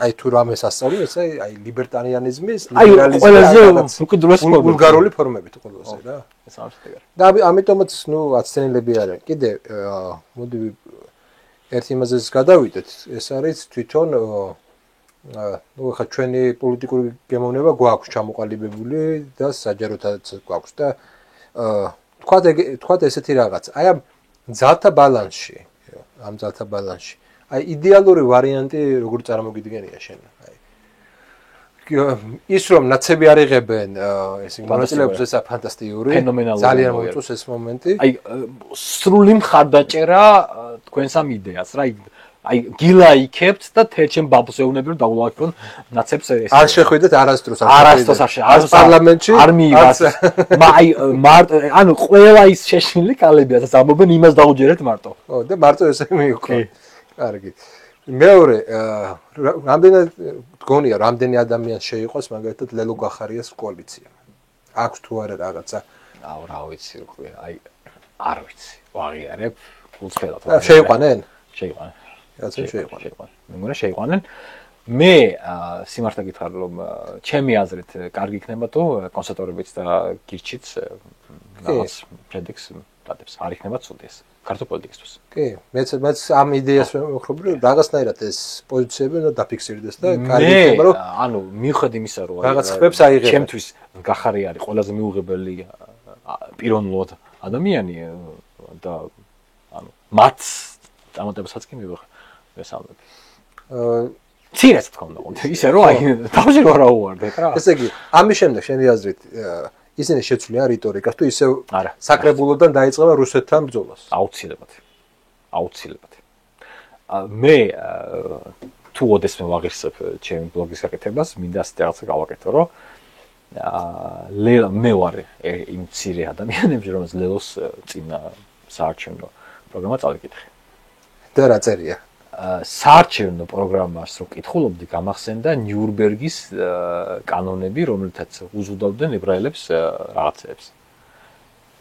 აი თუ რამეს ასწავლი ესე აი ლიბერტარიანიზმის ლიბერალიზმის ვულგარული ფორმებით ყველაზე რა ეს ამასთეგარ და ამიტომაც ნუ აცნელები არიან კიდე მოდი ერთ იმაზეც გადავიდეთ ეს არის თვითონ ნუ ხა ჩვენი პოლიტიკური გემოვნება გვაქვს ჩამოყალიბებული და საჯაროთაც გვაქვს და თქვა ესეთი რაღაც. აი ამ ძალთა ბალანსში, ამ ძალთა ბალანსში. აი იდეალური ვარიანტი როგორ წარმოგიდგენია შენ? აი ის რომ ნაცები არ იღებენ ეს მონაწილეებს ესა ფანტასტიკური ძალიან მოიწონს ეს მომენტი. აი სრული მხარდაჭერა თქვენს ამ იდეას რა აი გილა იქებთ და თერჩენ ბაბუს ეუბნები რომ დაულაგონ ნაცებს ეს არ შეხვიდეთ არასდროს არ პარლამენტში არ მიიღას აი ანუ ყველა ის შეშინილი კალებია და ამობენ იმას დაუჯერეთ მარტო ო და მარტო ესე მიიღო კარგი მეორე რამდენად გონია რამდენი ადამიანი შეიყოს მაგალითად ლელო გახარიას კოალიცია აქვს თუ არა რაღაცა რა ვიცი უკვე აი არ ვიცი ვაღიარებ გულწრფელად შეიყვანენ რაც შეიყვანენ. მე მგონია შეიყვანენ. მე სიმართლე გითხრა რომ ჩემი აზრით კარგი იქნება თუ კონსერვატორებიც და გირჩიც რაღაც პრედიქს დადებს. არ იქნება ცუდი ეს ქართულ პოლიტიკისთვის. კი, მეც ამ იდეას ვხვდები რომ რაღაცნაირად ეს პოზიციები უნდა დაფიქსირდეს და კარგი იქნება რომ ანუ მივხვდი იმისა რომ რაღაც ხმებს აიღებენ. ჩემთვის გახარი არის ყველაზე მიუღებელი პიროვნულად ადამიანი და ანუ მათ ამოდებასაც კი მივიღე. მესამედი. ცირეს თქო უნდა. ისე რომ აი თავში რა უვარდეთ რა. ესე იგი, ამის შემდეგ შენი აზრით ისინი შეცვლიან რიტორიკას თუ ისევ საკრებულოდან დაიწყება რუსეთთან ბრძოლას? აუცილებლად. აუცილებლად. მე თუ ოდესმე ვაღირსებ ჩემი ბლოგის გაკეთებას, მინდა ასეთი რაღაცა გავაკეთო, რომ მე ვარ იმ ცირე ადამიანებში, რომელს ლელოს წინა საარჩევნო პროგრამა წავიკითხე. და რა წერია? საარჩევნო პროგრამას რო კითხულობდი, გამახსენდა ნიურნბერგის კანონები, რომელთაც უზრუნავდნენ ებრაელებს რაღაცებს.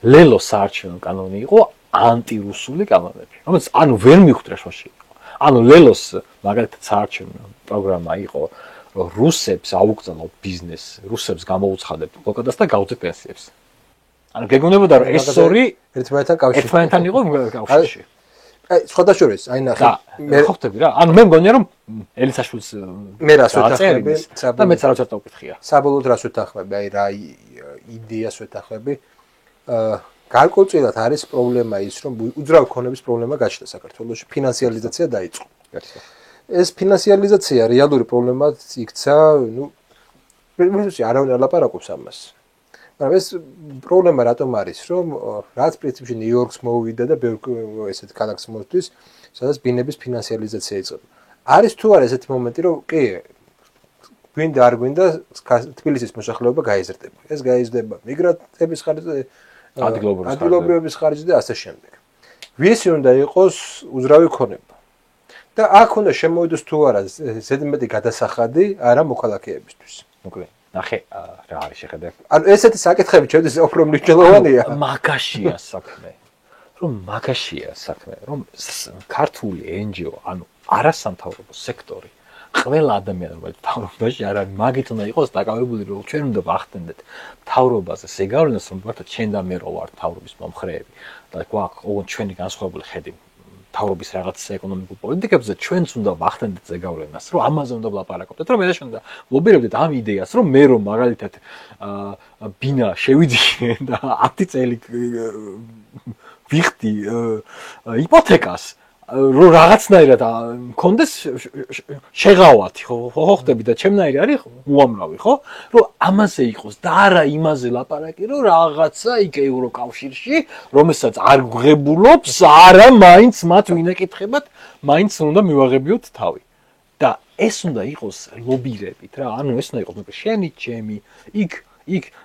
ლელოს საარჩევნო კანონი იყო ანტირუსული კანონები, რომელიც ანუ ვერ მიხვდრა შოში. ანუ ლელოს მაგალითად საარჩევნო პროგრამა იყო, რომ რუსებს აუგზავნოთ ბიზნესს, რუსებს გამოუცხადებთ ბლოკადას და გავუძეთ პენსიებს. ანუ გეგმნებოდა რომ ეს ორი ერთმანეთთან იყო კავშირში. აი, სხვადასხვაეს, აი ნახე. მე ხვდები რა. ანუ მე მგონია რომ ელისაშვილს მე რას ვეთანხმები და მეც რა ვცერთ უკითხია. საბოლოოდ რას ვეთანხმები? აი რა იდეას ვეთანხმები? გარკვეულწილად არის პრობლემა ის, რომ უძრავი ქონების პრობლემა გაჩნდა საქართველოში, ფინანსიალიზაცია დაიწყო. ეს ფინანსიალიზაცია რეალური პრობლემად იქცა, ნუ პრინციპში არავინ არ ლაპარაკობს ამას. მაგრამ ეს პრობლემა რატომ არის, რომ რაც პრინციპში ნიუ-იორკს მოუვიდა და ბევრ ესეთ ქალაქს მოსთვის, სადაც ბინების ფინანსიალიზაცია იწყება. არის თუ არა ესეთი მომენტი, რომ კი გვინდა არ გვინდა თბილისის მოსახლეობა გაიზრდება. ეს გაიზრდება მიგრანტების ხარჯზე, ადგილობრივების ხარჯზე და ასე შემდეგ. ვისი უნდა იყოს უძრავი ქონება? და აქ უნდა შემოვიდეს თუ არა ზედმეტი გადასახადი არა მოქალაქეებისთვის. მოკლედ ნახე რა არის შეხედე. ანუ ესეთი საკითხები ჩვენთვის უფრო მნიშვნელოვანია. მაგაშია საქმე. მაგაშია საქმე, რომ ქართული NGO, ანუ არასამთავრობო სექტორი, ყველა ადამიანი, რომელიც მთავრობაში არ არის, მაგით უნდა იყოს დაკავებული, რომ ჩვენ უნდა ვახდენდეთ მთავრობაზე ზეგავლენას, რომ ვართ ჩვენ და მე რო ვართ მთავრობის მომხრეები და გვაქვს ოღონდ ჩვენი განსხვავებული ხედი მთავრობის რაღაც ეკონომიკურ პოლიტიკებზე, ჩვენც უნდა ვახდენდეთ ზეგავლენას, რომ ამაზე უნდა ვლაპარაკობდეთ, რომ მე და ლობირებდეთ ამ იდეას, რომ მე რომ მაგალითად ბინა შევიძინე და 10 წელი ვიხდი იპოთეკას რომ რაღაცნაირად მქონდეს შეღავათი ხო ხვდები და ჩემნაირი არის უამრავი ხო რომ ამაზე იყოს და არა იმაზე ლაპარაკი რომ რაღაცა იქ ევროკავშირში რომელსაც არ გვღებულობს არა მაინც მათ ვინაკითხებათ მაინც უნდა მივაღებიოთ თავი და ეს უნდა იყოს ლობირებით რა ანუ ეს უნდა იყოს შენი ჩემი იქ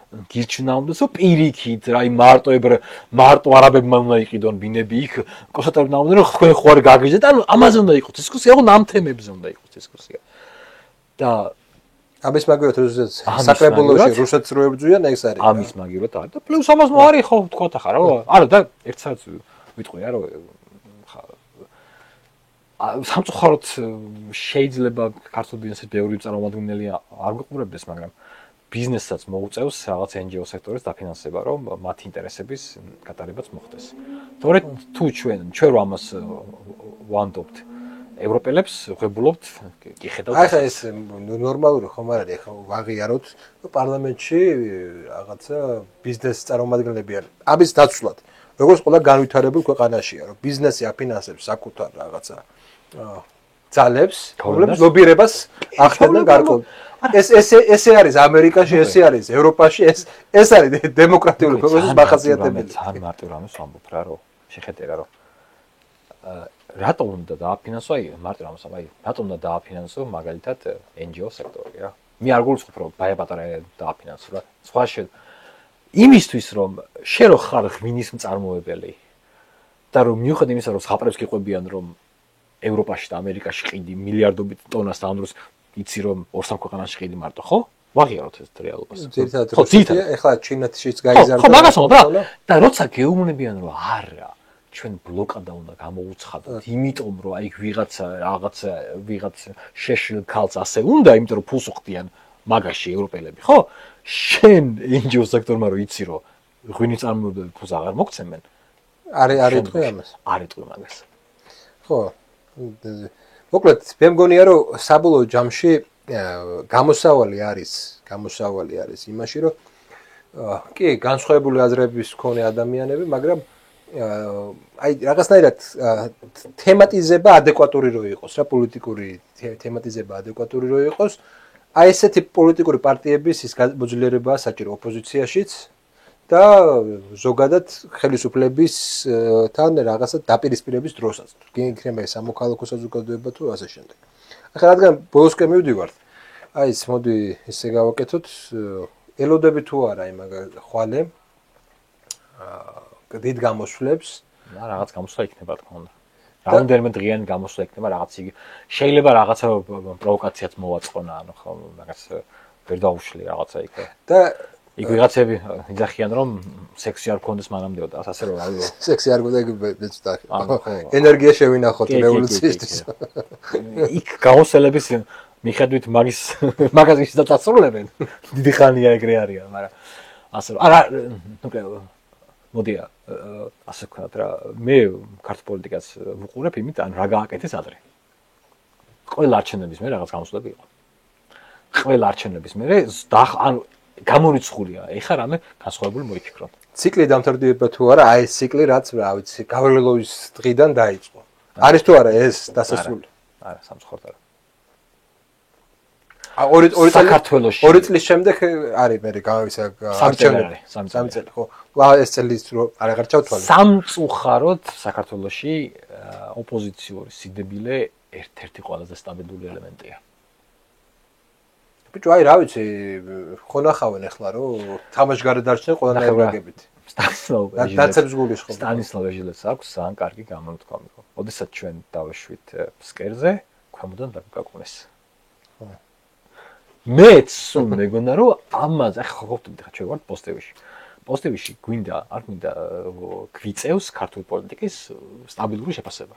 გირჩნა უნდასო პირიქით რა იმ მარტო არაბებმა უნდა იყიდონ ბინები იქ კონსერვატორებმა უნდა რომ თქვენ ხო არ გაგიჟდეთ ანუ ამაზე უნდა იყოს დისკუსია ხო ამ თემებზე უნდა იყოს დისკუსია და ამის მაგივრად რუსეთს საკრებულოში რუსეთს რო ებრძვიან ეს არის ამის მაგივრად არის და პლუს ამას ნუ არის ხო თქვათ ახლა რა არა და ერთ საათს ვიტყვი რა რომ სამწუხაროდ შეიძლება ქართულ ბიზნესის ბევრი წარმომადგენელი არ გვიყურებდეს მაგრამ ბიზნესაც მოუწევს რაღაც NGO სექტორის დაფინანსება, რომ მათ ინტერესების გატარებაც მოხდეს. თორედ თუ ჩვენ რომ ამას ვანდობთ, ევროპელებს ვღებულობთ კი ხედავთ აი ხა ეს ნორმალური ხომ არ არის ხა ვაღიაროთ პარლამენტში რაღაცა ბიზნეს წარმომადგენლები არის ამის დაცვლად როგორც ყველა განვითარებულ ქვეყანაშია რომ ბიზნესი აფინანსებს საკუთარ რაღაცა ძალებს რომლებიც ლობირებას ახდენენ გარკვეულ ესე არის ამერიკაში ესე არის ევროპაში ეს არის დემოკრატიული ქვეყნების მახასიათებელი ძალიან მარტივ რამეს ვამბობ რა რომ შეხედერა რომ რატომ უნდა დააფინანსო აი მარტო რამს აი რატომ უნდა დააფინანსო მაგალითად NGO სექტორი რა მე არ გულისხმობ რომ ბაე-პატარა დააფინანსო რა სხვა იმისთვის რომ შე რო ხარ ღვინის მწარმოებელი და რომ მიუხედავად იმისა რომ ზღაპრებს გიყვებიან რომ ევროპაში და ამერიკაში ყიდი მილიარდობით ტონას და ამ დროს იცი რომ ორ-სამ ქვეყანაში ყიდი მარტო ხო ვაღიაროთ ეს რეალობას ძირითადად ეხლა ჩინეთშიც გაიზარდა ხო მაგას ვამბობ რა და როცა გეუბნებიან რომ არა ჩვენ ბლოკადა უნდა გამოუცხადოთ იმიტომ რომ აი ვიღაც შეშლილ ქალს ასე უნდა იმიტომ რომ ფულს უხდიან მაგაში ევროპელები ხო შენ NGO სექტორმა რო იცი რომ ღვინის წარმოებები ფულს აღარ მოგცემენ არ იტყვი ამას არ იტყვი მაგას ხო მოკლედ მე მგონია რომ საბოლოო ჯამში გამოსავალი არის იმაში რომ კი განსხვავებული აზრების მქონე ადამიანები მაგრამ აი რაღაცნაირად თემატიზება ადეკვატური რო იყოს რა პოლიტიკური თემატიზება ადეკვატური რო იყოს აი ესეთი პოლიტიკური პარტიების ის მოძლიერებაა საჭირო ოპოზიციაშიც და ზოგადად ხელისუფლების თან რაღაცა დაპირისპირების დროსაც იქნება სამოქალაქო საზოგადოება თუ ასე შემდეგ ახლა რადგან ბოლოსკენ მივდივართ აი ეს მოდი ესე გავაკეთოთ ელოდები თუ არა აი მაგ ხვალე დიდ გამოსვლებს და რაღაც გამოსვლა იქნება თქმა უნდა რამდენიმე დღიანი გამოსვლა იქნება რაღაც იგი შეიძლება რაღაცა პროვოკაციაც მოვაწყონა ანუ ხო მაგას ვერ დაუშვი რაღაცა იქ და იქ ვიღაცები იძახიან რომ სექსი არ გქონდეს მანამდე და ასე რომ რავი სექსი არ გქონდა მეცდა ენერგია შევინახოთ რევოლუციისთვის იქ გამოსვლების მიხედვით მაგას ის დაწასრულებენ დიდი ხანია ეგრე არიან მაგრამ ასე რომ არა ნუ მოდი ასე ვქნათ რა მე ქართულ პოლიტიკას ვუყურებ იმით ან რა გააკეთეს ადრე ყველა არჩევნების მერე რაღაც გამოსვლები იყო ყველა არჩევნების მერე ანუ გამორიცხულია ეხა რამე განსხვავებული მოიფიქროთ ციკლი დამთავრდება თუ არა აი ეს ციკლი რაც რა ვიცი გავრილოვის დღიდან დაიწყო არის თუ არა ეს დასასრული არა სამწუხაროდ არა ორი წლის შემდეგ არის მე გამოვისა არჩევნები სამი წელი ხო ეს წელიც რო აღარ ჩავთვალე სამწუხაროდ საქართველოში ოპოზიციური სიდებილე ერთ-ერთი ყველაზე სტაბილური ელემენტია ბიჭო აი რა ვიცი ხო ნახავენ ახლა რომ თამაშგარე დარჩნენ ყველანაირ რაგებით დაცებს გულის ხო სტანისლავ ეჟილეს აქვს ძალიან კარგი გამონათქვამი ხო ოდესაც ჩვენ დავეშვით ფსკერზე ქვემოდან დაგაკუნეს მეც სულ მეგონა რომ ამაზე ხო ყოფილი ხა ჩვენ ვართ პოსტივში გვინდა არ გვინდა გვიწევს ქართული პოლიტიკის სტაბილური შეფასება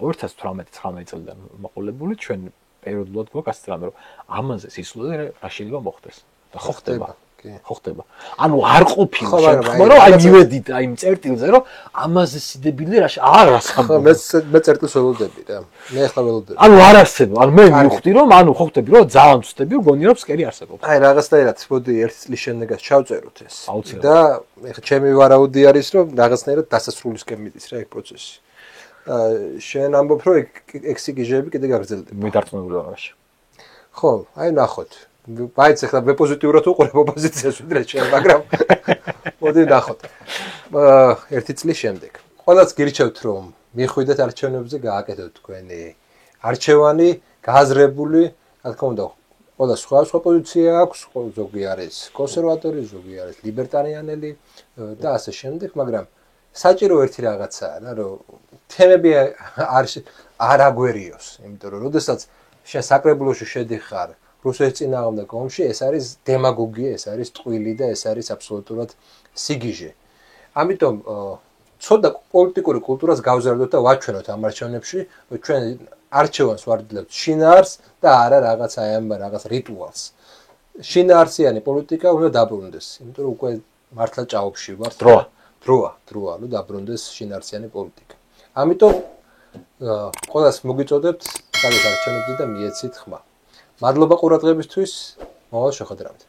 2018-19 წლიდან მაყოლებული ჩვენ პერიოდულად გვაქვს ასე რამე რომ ამაზე სისულელე რა შეიძლება მოხდეს და ხო ხდება ხო ხდება ანუ არ ყოფილა შეხმა რომ აი მივედით აი იმ წერტილზე რომ ამაზე სიდებილე რა არ ასხამო მე წერტილს ველოდები რა მე ახლა ველოდები ანუ არ არსებობს ანუ მე მივხვდი რომ ანუ ხო ხდები რომ ძალიან ვწდები გონი რომ ფსკერი არსებობს აი რაღაცნაირად მოდი ერთი წლის შემდეგაც ჩავწეროთ ეს და ეხლა ჩემი ვარაუდი არის რომ რაღაცნაირად დასასრულისკენ მიდის რა ეგ პროცესი შენ ამბობ რომ ექსიგიჟები კიდე გაგრძელდება მე დარწმუნებული ვარ ამაში ხო აი ნახოთ ბაიც ახლა მე პოზიტიურად უყურებ ოპოზიციას ვიდრე შენ მაგრამ მოდი ნახოთ ერთი წლის შემდეგ ყველას გირჩევთ რომ მიხვიდეთ არჩევნებზე გააკეთოთ თქვენი არჩევანი გააზრებული რა თქმა უნდა ყველა სხვა პოზიცია აქვს ზოგი არის კონსერვატორი ზოგი არის ლიბერტარიანელი და ასე შემდეგ მაგრამ საჭირო ერთი რაღაცაა რა რომ თემები არ აგვერიოს იმიტომ რომ როდესაც შენ საკრებულოში შედიხარ რუსეთის წინააღმდეგ ომში ეს არის დემაგოგია ეს არის ტყვილი და ეს არის აბსოლუტურად სიგიჟე ამიტომ ცოტა პოლიტიკური კულტურას გავზარდოთ და ვაჩვენოთ ამ არჩევნებში ჩვენ არჩევანს ვარდლებთ შინაარს და არა რაღაც აი ამ რაღაც რიტუალს შინაარსიანი პოლიტიკა უნდა დაბრუნდეს იმიტომ რომ უკვე მართლა ჭაობში ვართ დროა რომ დაბრუნდეს შინაარსიანი პოლიტიკა ამიტომ ყველას მოგიწოდებთ საკუთარ არჩევნებზე და მიეცით ხმა. მადლობა ყურადღებისთვის. მოვალ შეხვედრამდე.